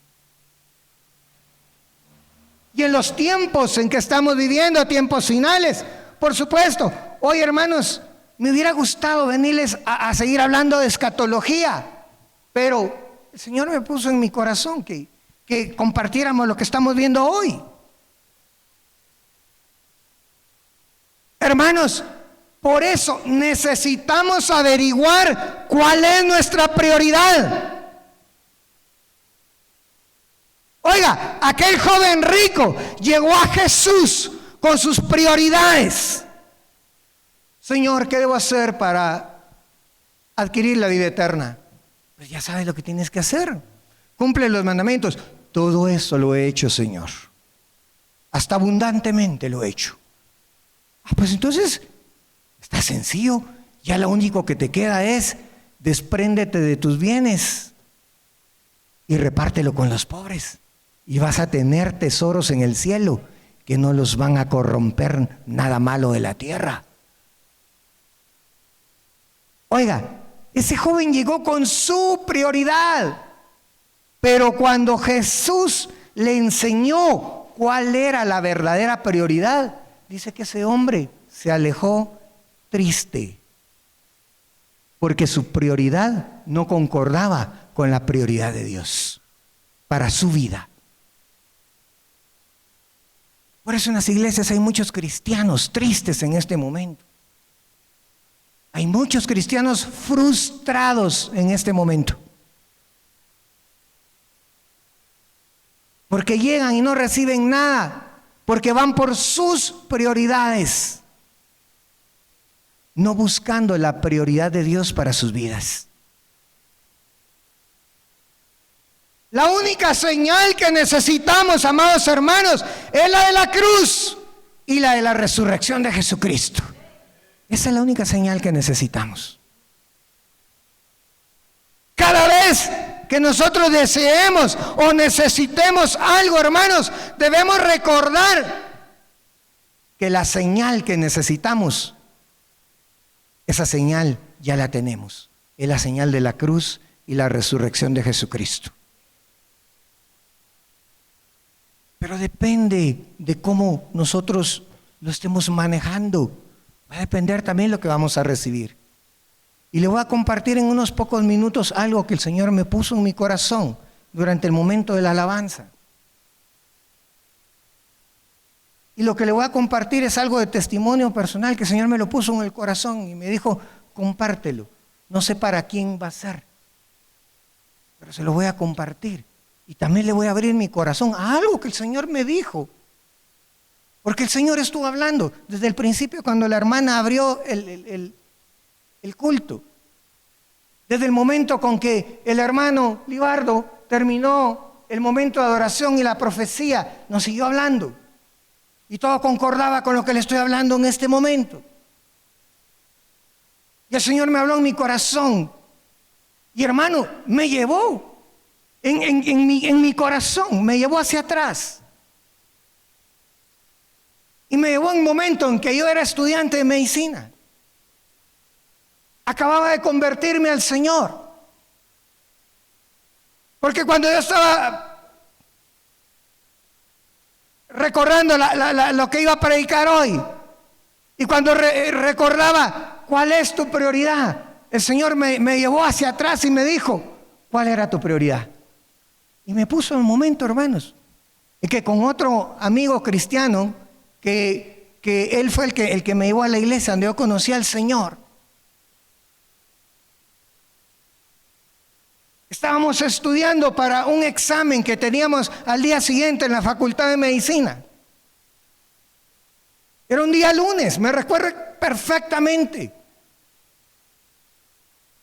Y en los tiempos en que estamos viviendo, tiempos finales, por supuesto, hoy, hermanos, me hubiera gustado venirles a seguir hablando de escatología, pero el Señor me puso en mi corazón que compartiéramos lo que estamos viendo hoy. Hermanos, por eso necesitamos averiguar cuál es nuestra prioridad. Oiga, aquel joven rico llegó a Jesús con sus prioridades. Señor, ¿qué debo hacer para adquirir la vida eterna? Pues ya sabes lo que tienes que hacer. Cumple los mandamientos. Todo eso lo he hecho, Señor. Hasta abundantemente lo he hecho. Pues entonces está sencillo. Ya lo único que te queda es: despréndete de tus bienes y repártelo con los pobres, y vas a tener tesoros en el cielo que no los van a corromper nada malo de la tierra. Oiga, ese joven llegó con su prioridad, pero cuando Jesús le enseñó cuál era la verdadera prioridad, dice que ese hombre se alejó triste, porque su prioridad no concordaba con la prioridad de Dios para su vida. Por eso en las iglesias hay muchos cristianos tristes en este momento. Hay muchos cristianos frustrados en este momento. Porque llegan y no reciben nada, porque van por sus prioridades, no buscando la prioridad de Dios para sus vidas. La única señal que necesitamos, amados hermanos, es la de la cruz y la de la resurrección de Jesucristo. Esa es la única señal que necesitamos. Cada vez que nosotros deseemos o necesitemos algo, hermanos, debemos recordar que la señal que necesitamos, esa señal ya la tenemos. Es la señal de la cruz y la resurrección de Jesucristo. Pero depende de cómo nosotros lo estemos manejando. Va a depender también lo que vamos a recibir. Y le voy a compartir en unos pocos minutos algo que el Señor me puso en mi corazón durante el momento de la alabanza. Y lo que le voy a compartir es algo de testimonio personal que el Señor me lo puso en el corazón y me dijo, compártelo. No sé para quién va a ser, pero se lo voy a compartir. Y también le voy a abrir mi corazón a algo que el Señor me dijo. Porque el Señor estuvo hablando desde el principio cuando la hermana abrió el culto. Desde el momento con que el hermano Libardo terminó el momento de adoración y la profecía, nos siguió hablando. Y todo concordaba con lo que le estoy hablando en este momento. Y el Señor me habló en mi corazón. Y hermano, me llevó en mi corazón, me llevó hacia atrás. Y me llevó en un momento en que yo era estudiante de medicina. Acababa de convertirme al Señor. Porque cuando yo estaba recordando lo que iba a predicar hoy, y cuando recordaba cuál es tu prioridad, el Señor me llevó hacia atrás y me dijo, ¿cuál era tu prioridad? Y me puso en un momento, hermanos, en que con otro amigo cristiano, que él fue el que me llevó a la iglesia donde yo conocí al Señor. Estábamos estudiando para un examen que teníamos al día siguiente en la Facultad de Medicina. Era un día lunes, me recuerdo perfectamente.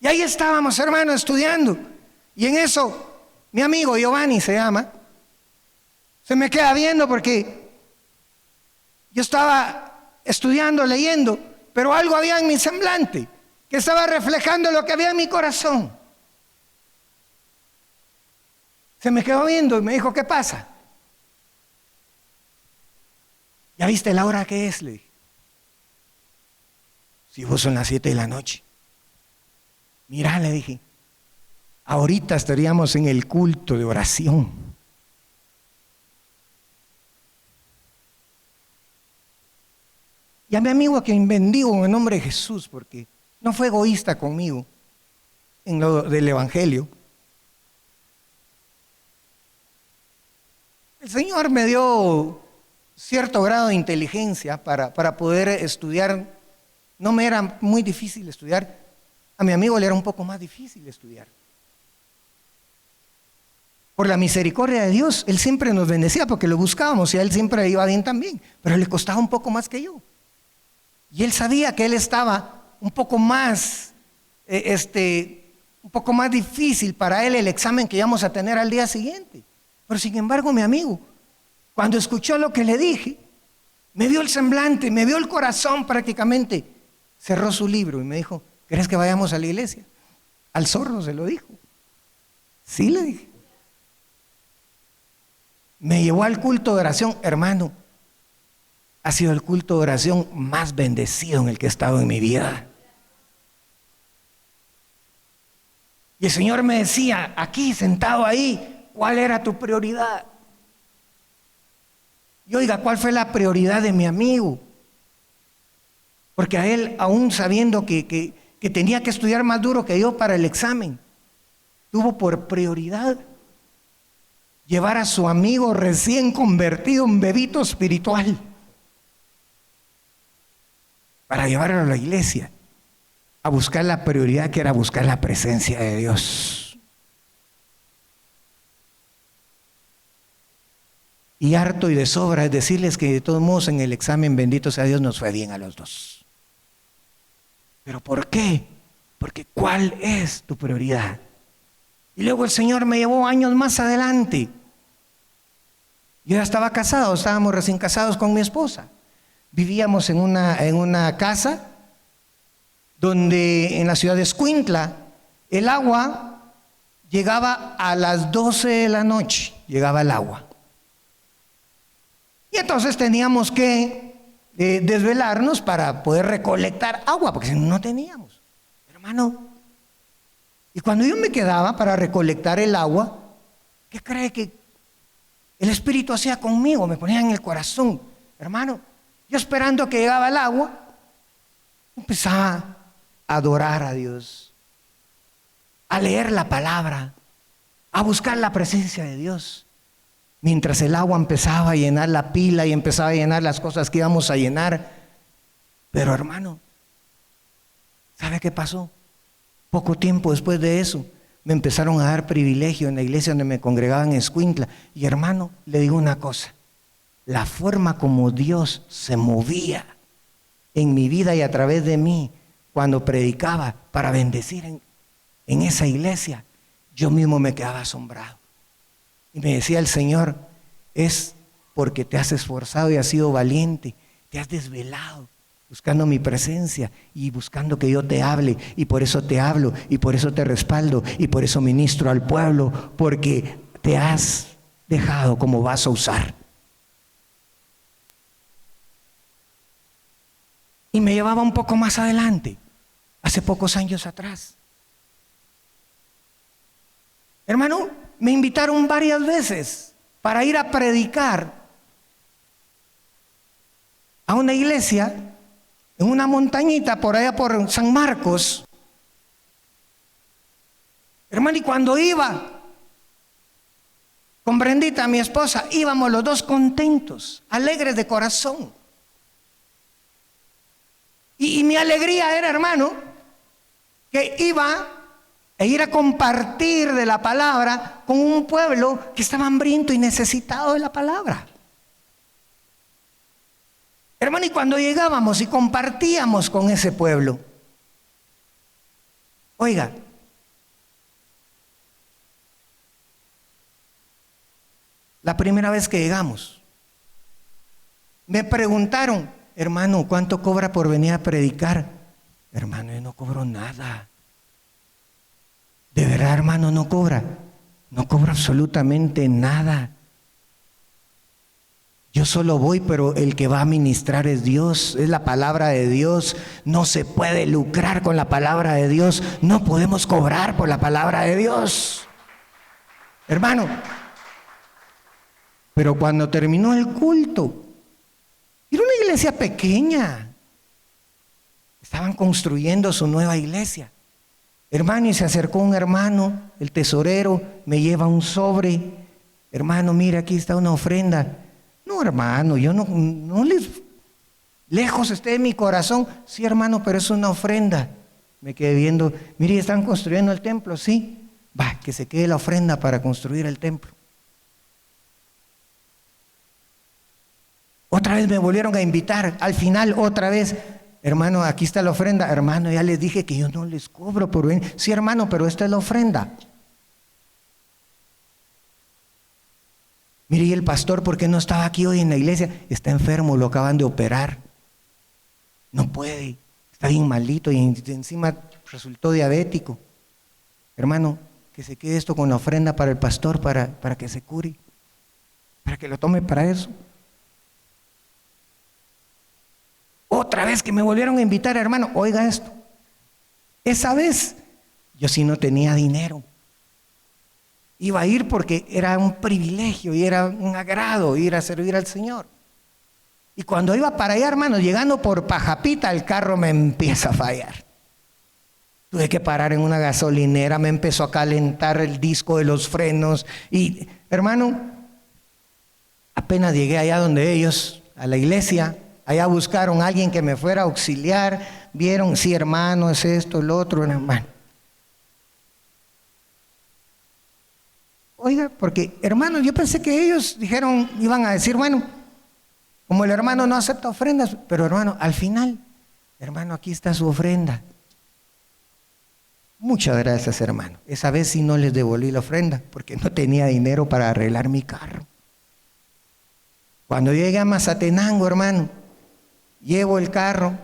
Y ahí estábamos, hermanos, estudiando. Y en eso, mi amigo Giovanni se llama, se me queda viendo porque yo estaba estudiando, leyendo, pero algo había en mi semblante que estaba reflejando lo que había en mi corazón. Se me quedó viendo y me dijo, ¿qué pasa? ¿Ya viste la hora que es? Le dije. Si vos son las 7 de la noche. Mirá, le dije, ahorita estaríamos en el culto de oración. Y a mi amigo a quien bendigo en el nombre de Jesús, porque no fue egoísta conmigo en lo del Evangelio. El Señor me dio cierto grado de inteligencia para poder estudiar. No me era muy difícil estudiar. A mi amigo le era un poco más difícil estudiar. Por la misericordia de Dios, Él siempre nos bendecía porque lo buscábamos y a Él siempre le iba bien también, pero le costaba un poco más que yo. Y Él sabía que Él estaba un poco más, un poco más difícil para Él el examen que íbamos a tener al día siguiente. Pero sin embargo, mi amigo, cuando escuchó lo que le dije, me vio el semblante, me vio el corazón prácticamente, cerró su libro y me dijo, ¿querés que vayamos a la iglesia? Al zorro se lo dijo. Sí, le dije. Me llevó al culto de oración, hermano. Ha sido el culto de oración más bendecido en el que he estado en mi vida. Y el Señor me decía, aquí sentado ahí, ¿cuál era tu prioridad? Y oiga, ¿cuál fue la prioridad de mi amigo? Porque a él, aún sabiendo que tenía que estudiar más duro que yo para el examen, tuvo por prioridad llevar a su amigo recién convertido, un bebito espiritual, para llevarlo a la iglesia, a buscar la prioridad que era buscar la presencia de Dios. Y harto y de sobra es decirles que de todos modos en el examen, bendito sea Dios, nos fue bien a los dos. ¿Pero por qué? Porque ¿cuál es tu prioridad? Y luego el Señor me llevó años más adelante. Yo ya estaba casado, estábamos recién casados con mi esposa. Vivíamos en una casa donde en la ciudad de Escuintla el agua llegaba a las 12 de la noche, llegaba el agua. Y entonces teníamos que desvelarnos para poder recolectar agua, porque si no, no teníamos. Hermano, y cuando yo me quedaba para recolectar el agua, ¿qué cree que el Espíritu hacía conmigo? Me ponía en el corazón. Hermano, yo esperando que llegaba el agua, empezaba a adorar a Dios, a leer la palabra, a buscar la presencia de Dios. Mientras el agua empezaba a llenar la pila y empezaba a llenar las cosas que íbamos a llenar. Pero hermano, ¿sabe qué pasó? Poco tiempo después de eso, me empezaron a dar privilegio en la iglesia donde me congregaba en Escuintla. Y hermano, le digo una cosa, la forma como Dios se movía en mi vida y a través de mí cuando predicaba para bendecir en esa iglesia, yo mismo me quedaba asombrado. Y me decía el Señor, es porque te has esforzado y has sido valiente, te has desvelado buscando mi presencia y buscando que yo te hable, y por eso te hablo, y por eso te respaldo, y por eso ministro al pueblo, porque te has dejado como vas a usar. Y me llevaba un poco más adelante, hace pocos años atrás. Hermano, me invitaron varias veces para ir a predicar a una iglesia en una montañita por allá por San Marcos. Hermano, y cuando iba con Brendita, mi esposa, íbamos los dos contentos, alegres de corazón. Y mi alegría era, hermano, que iba a ir a compartir de la palabra con un pueblo que estaba hambriento y necesitado de la palabra. Hermano, y cuando llegábamos y compartíamos con ese pueblo, oiga, la primera vez que llegamos, me preguntaron, hermano, ¿cuánto cobra por venir a predicar? Hermano, yo no cobro nada. De verdad, hermano, no cobra absolutamente nada. Yo solo voy, pero el que va a ministrar es Dios, es la palabra de Dios. No se puede lucrar con la palabra de Dios, no podemos cobrar por la palabra de Dios, hermano. Pero cuando terminó el culto, era una iglesia pequeña, estaban construyendo su nueva iglesia. Hermano, y se acercó un hermano, el tesorero, me lleva un sobre. Hermano, mira, aquí está una ofrenda. No, hermano, yo no les... Lejos esté de mi corazón. Sí, hermano, pero es una ofrenda. Me quedé viendo, mire, ¿están construyendo el templo? Sí. Va, que se quede la ofrenda para construir el templo. Otra vez me volvieron a invitar. Al final, otra vez... Hermano, aquí está la ofrenda. Hermano, ya les dije que yo no les cobro por venir. Sí, hermano, pero esta es la ofrenda. Mire, y el pastor, ¿por qué no estaba aquí hoy en la iglesia? Está enfermo, lo acaban de operar. No puede, está bien malito y encima resultó diabético. Hermano, que se quede esto con la ofrenda para el pastor, para que se cure, para que lo tome para eso. Otra vez que me volvieron a invitar, hermano, oiga esto. Esa vez yo sí no tenía dinero. Iba a ir porque era un privilegio y era un agrado ir a servir al Señor. Y cuando iba para allá, hermano, llegando por Pajapita, el carro me empieza a fallar. Tuve que parar en una gasolinera, me empezó a calentar el disco de los frenos. Y, hermano, apenas llegué allá donde ellos, a la iglesia, allá buscaron a alguien que me fuera a auxiliar. Vieron, sí, hermano, es esto, el otro, hermano. Oiga, porque, hermano, yo pensé que ellos iban a decir, bueno, como el hermano no acepta ofrendas, pero hermano, al final, hermano, aquí está su ofrenda. Muchas gracias, hermano. Esa vez sí no les devolví la ofrenda, porque no tenía dinero para arreglar mi carro. Cuando llegué a Mazatenango, hermano, llevo el carro.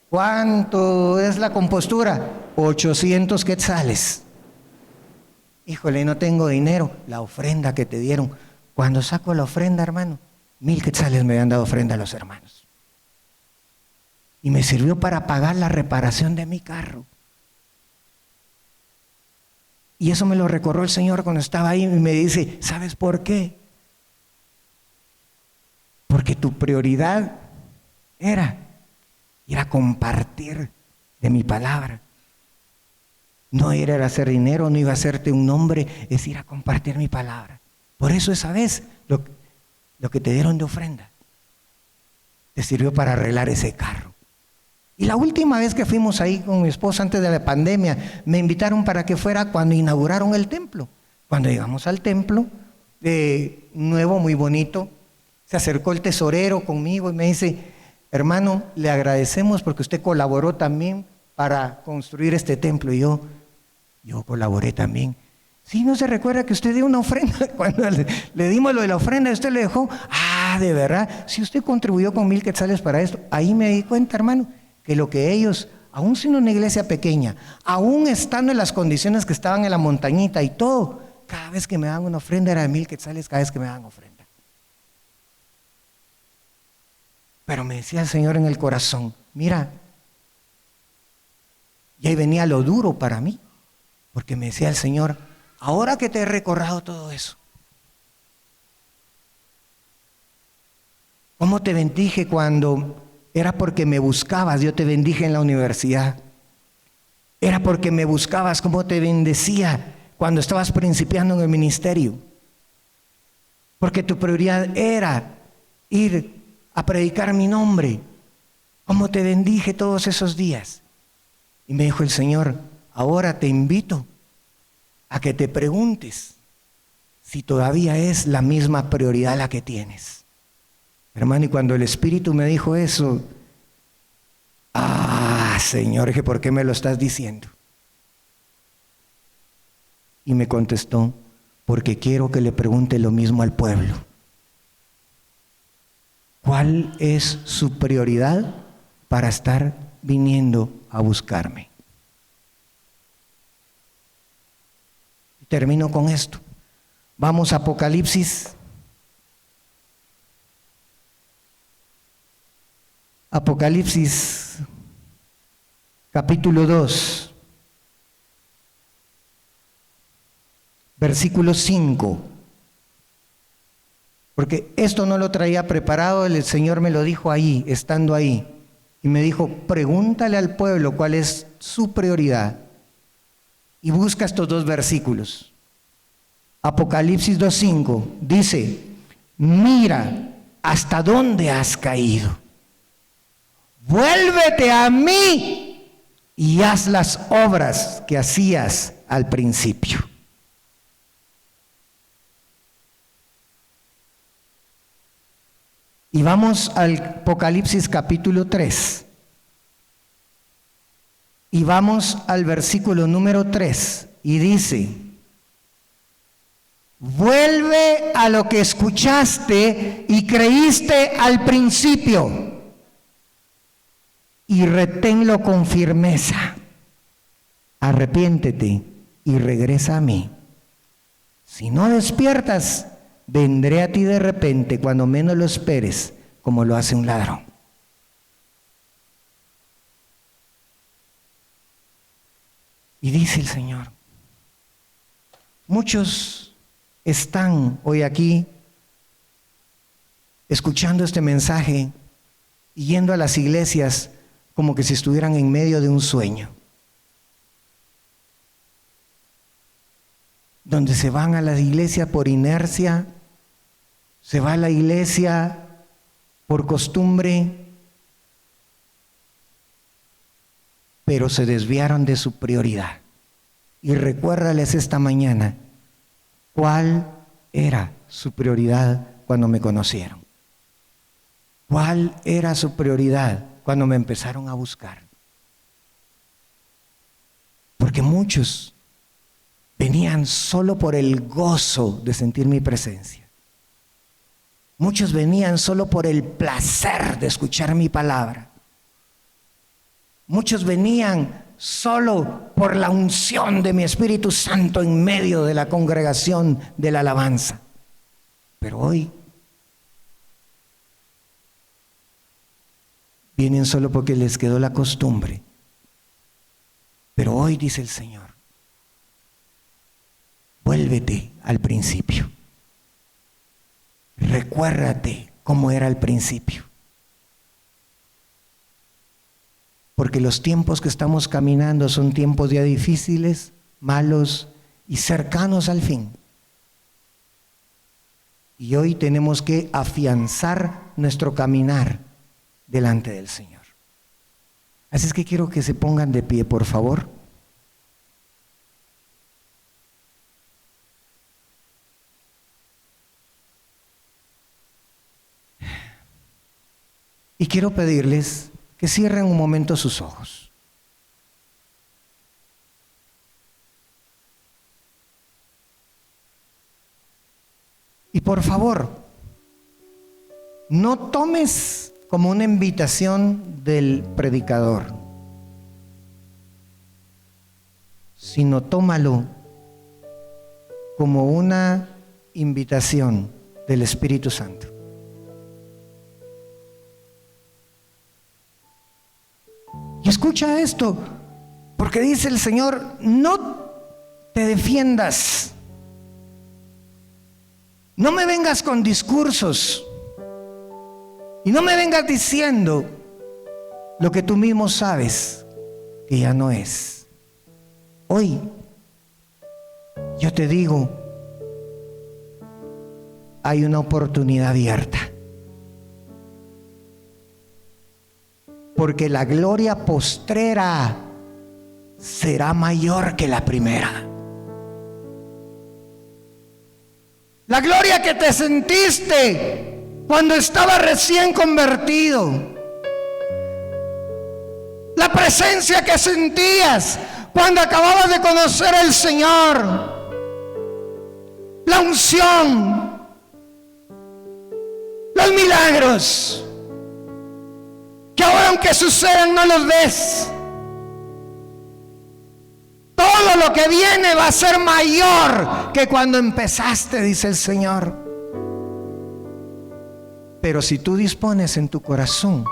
¿Cuánto es la compostura? 800 quetzales. Híjole, no tengo dinero. La ofrenda que te dieron. Cuando saco la ofrenda, hermano, 1000 quetzales me habían dado ofrenda a los hermanos. Y me sirvió para pagar la reparación de mi carro. Y eso me lo recordó el Señor cuando estaba ahí y me dice, ¿sabes por qué? Porque tu prioridad era ir a compartir de mi palabra. No era hacer dinero, no iba a hacerte un nombre, es ir a compartir mi palabra. Por eso esa vez lo que te dieron de ofrenda te sirvió para arreglar ese carro. Y la última vez que fuimos ahí con mi esposa antes de la pandemia, me invitaron para que fuera cuando inauguraron el templo. Cuando llegamos al templo, nuevo, muy bonito, se acercó el tesorero conmigo y me dice, hermano, le agradecemos porque usted colaboró también para construir este templo. Y yo colaboré también. Sí, ¿no se recuerda que usted dio una ofrenda? Cuando le dimos lo de la ofrenda, usted le dejó, de verdad, si usted contribuyó con 1000 quetzales para esto. Ahí me di cuenta, hermano, que lo que ellos, aún siendo una iglesia pequeña, aún estando en las condiciones que estaban en la montañita y todo, cada vez que me daban una ofrenda era de 1000 quetzales, cada vez que me daban ofrenda. Pero me decía el Señor en el corazón, mira, y ahí venía lo duro para mí, porque me decía el Señor, ahora que te he recordado todo eso, ¿cómo te bendije cuando era porque me buscabas? Yo te bendije en la universidad. Era porque me buscabas, ¿cómo te bendecía cuando estabas principiando en el ministerio? Porque tu prioridad era ir a predicar mi nombre. ¿Cómo te bendije todos esos días? Y me dijo el Señor, ahora te invito a que te preguntes si todavía es la misma prioridad la que tienes. Hermano, y cuando el Espíritu me dijo eso, Señor, dije, ¿por qué me lo estás diciendo? Y me contestó, porque quiero que le pregunte lo mismo al pueblo. ¿Cuál es su prioridad para estar viniendo a buscarme? Termino con esto. Vamos a Apocalipsis. Apocalipsis, capítulo 2, versículo 5. Porque esto no lo traía preparado, el Señor me lo dijo ahí, estando ahí. Y me dijo, pregúntale al pueblo cuál es su prioridad. Y busca estos dos versículos. Apocalipsis 2:5 dice, mira hasta dónde has caído. Vuélvete a mí y haz las obras que hacías al principio. Y vamos al Apocalipsis capítulo 3. Y vamos al versículo número 3. Y dice, vuelve a lo que escuchaste y creíste al principio. Y reténlo con firmeza. Arrepiéntete y regresa a mí. Si no despiertas, vendré a ti de repente cuando menos lo esperes, como lo hace un ladrón. Y dice el Señor, muchos están hoy aquí escuchando este mensaje y yendo a las iglesias como que si estuvieran en medio de un sueño, donde se van a la iglesia por inercia, se va a la iglesia por costumbre, pero se desviaron de su prioridad. Y recuérdales esta mañana cuál era su prioridad cuando me conocieron. ¿Cuál era su prioridad cuando me empezaron a buscar? Porque muchos venían solo por el gozo de sentir mi presencia. Muchos venían solo por el placer de escuchar mi palabra. Muchos venían solo por la unción de mi Espíritu Santo en medio de la congregación de la alabanza. Pero hoy vienen solo porque les quedó la costumbre. Pero hoy dice el Señor, vuélvete al principio. Recuérdate cómo era al principio. Porque los tiempos que estamos caminando son tiempos ya difíciles, malos y cercanos al fin. Y hoy tenemos que afianzar nuestro caminar delante del Señor. Así es que quiero que se pongan de pie, por favor. Y quiero pedirles que cierren un momento sus ojos. Y por favor, no tomes como una invitación del predicador, sino tómalo como una invitación del Espíritu Santo. Y escucha esto, porque dice el Señor, no te defiendas, no me vengas con discursos y no me vengas diciendo lo que tú mismo sabes que ya no es. Hoy yo te digo, hay una oportunidad abierta. Porque la gloria postrera será mayor que la primera. La gloria que te sentiste cuando estabas recién convertido. La presencia que sentías cuando acababas de conocer al Señor. La unción. Los milagros. Que ahora aunque sucedan no los ves. Todo lo que viene va a ser mayor que cuando empezaste, dice el Señor. Pero si tú dispones en tu corazón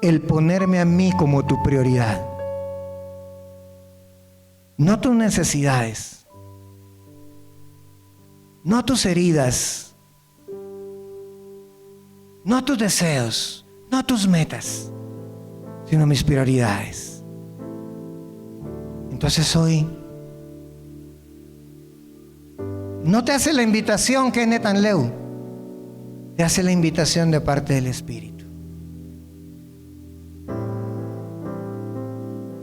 el ponerme a mí como tu prioridad, no tus necesidades, no tus heridas, no tus deseos, no tus metas, sino mis prioridades. Entonces hoy no te hace la invitación que es Netanleu, te hace la invitación de parte del Espíritu.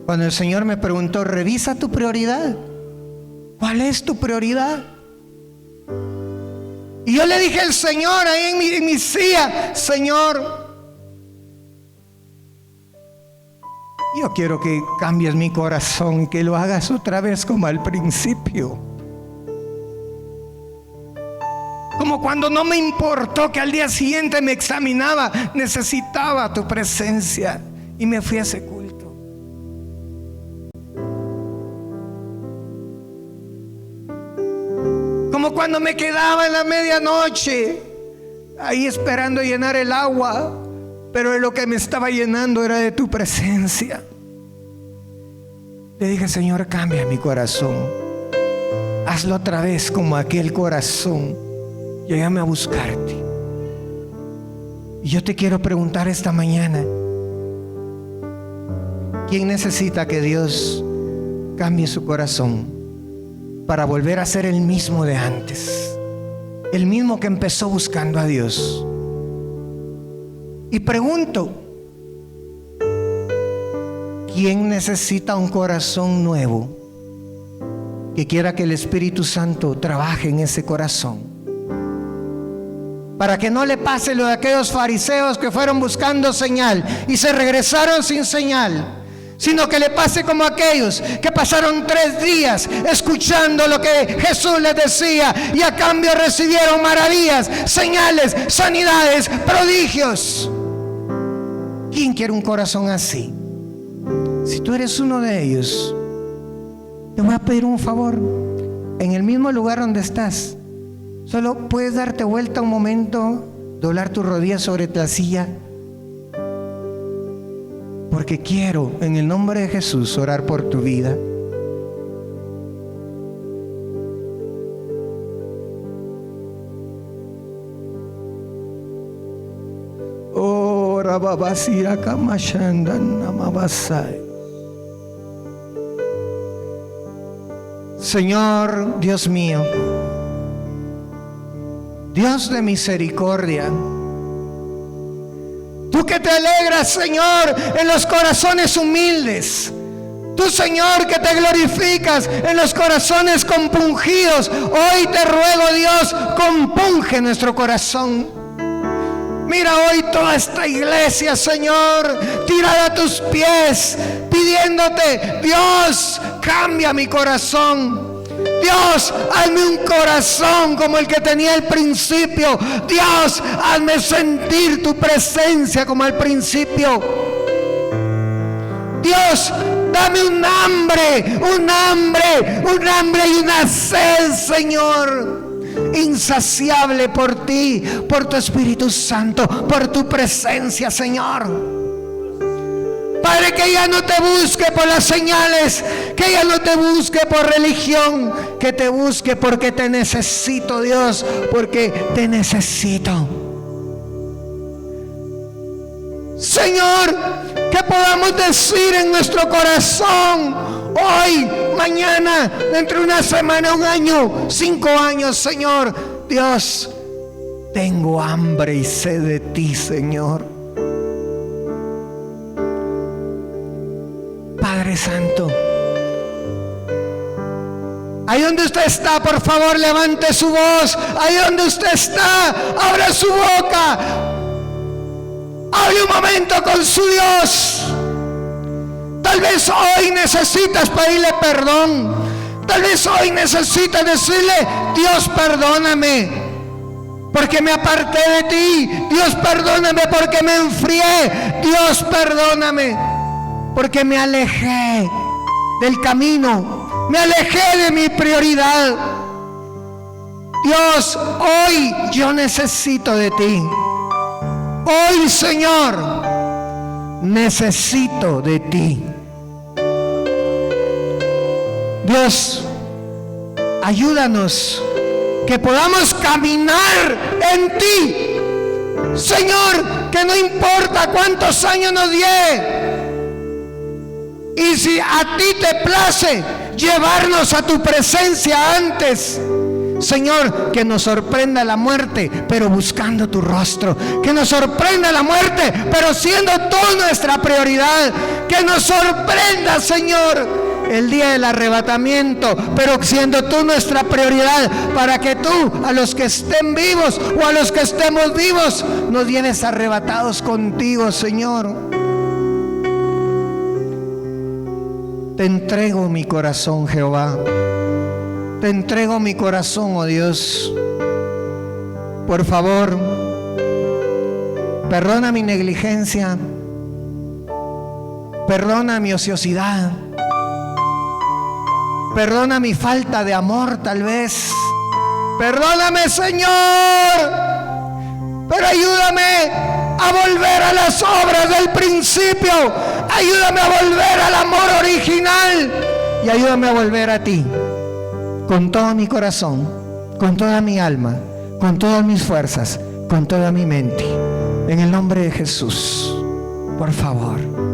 Cuando el Señor me preguntó, revisa tu prioridad, ¿cuál es tu prioridad? Y yo le dije al Señor ahí en mi silla, Señor, yo quiero que cambies mi corazón y que lo hagas otra vez como al principio. Como cuando no me importó que al día siguiente me examinaba, necesitaba tu presencia y me fui a ese culto. Como cuando me quedaba en la medianoche ahí esperando llenar el agua, pero lo que me estaba llenando era de tu presencia. Le dije, Señor, cambia mi corazón. hazlo otra vez como aquel corazón. Llévame a buscarte. Y yo te quiero preguntar esta mañana, ¿quién necesita que Dios cambie su corazón para volver a ser el mismo de antes? El mismo que empezó buscando a Dios. Y pregunto, ¿quién necesita un corazón nuevo que quiera que el Espíritu Santo trabaje en ese corazón? Para que no le pase lo de aquellos fariseos que fueron buscando señal y se regresaron sin señal, sino que le pase como aquellos que pasaron 3 días escuchando lo que Jesús les decía y a cambio recibieron maravillas, señales, sanidades, prodigios. ¿Quién quiere un corazón así? Si tú eres uno de ellos, te voy a pedir un favor. En el mismo lugar donde estás, solo puedes darte vuelta un momento, doblar tus rodillas sobre la silla, porque quiero en el nombre de Jesús orar por tu vida. Señor Dios mío, Dios de misericordia, tú que te alegras, Señor, en los corazones humildes, tú, Señor, que te glorificas en los corazones compungidos, hoy te ruego, Dios, compunge nuestro corazón. Mira hoy toda esta iglesia, Señor, tirada a tus pies, pidiéndote, Dios, cambia mi corazón. Dios, hazme un corazón como el que tenía al principio. Dios, hazme sentir tu presencia como al principio. Dios, dame un hambre y una sed, Señor, insaciable por ti, por tu Espíritu Santo, por tu presencia, Señor. Padre, que ya no te busque por las señales, que ya no te busque por religión, que te busque porque te necesito, Dios, porque te necesito. Señor, que podamos decir en nuestro corazón, hoy, mañana, dentro de una semana, 1 año, 5 años, Señor, Dios, tengo hambre y sed de ti, Señor. Padre Santo, ahí donde usted está, por favor, levante su voz. Ahí donde usted está, abra su boca, hable un momento con su Dios. Tal vez hoy necesitas pedirle perdón. Tal vez hoy necesitas decirle, Dios, perdóname porque me aparté de ti. Dios, perdóname porque me enfrié. Dios, perdóname porque me alejé del camino, me alejé de mi prioridad. Dios, hoy yo necesito de ti. Hoy, Señor, necesito de ti. Dios, ayúdanos que podamos caminar en ti. Señor, que no importa cuántos años nos lleve, y si a ti te place llevarnos a tu presencia antes, Señor, que nos sorprenda la muerte, pero buscando tu rostro. Que nos sorprenda la muerte, pero siendo tú nuestra prioridad. Que nos sorprenda, Señor, el día del arrebatamiento, pero siendo tú nuestra prioridad, para que tú, a los que estén vivos o a los que estemos vivos, nos lleves arrebatados contigo, Señor. Te entrego mi corazón, Jehová. Te entrego mi corazón, oh Dios. Por favor, perdona mi negligencia, perdona mi ociosidad, perdona mi falta de amor tal vez. Perdóname, Señor, pero ayúdame a volver a las obras del principio. Ayúdame a volver al amor original y ayúdame a volver a ti con todo mi corazón, con toda mi alma, con todas mis fuerzas, con toda mi mente. En el nombre de Jesús, por favor.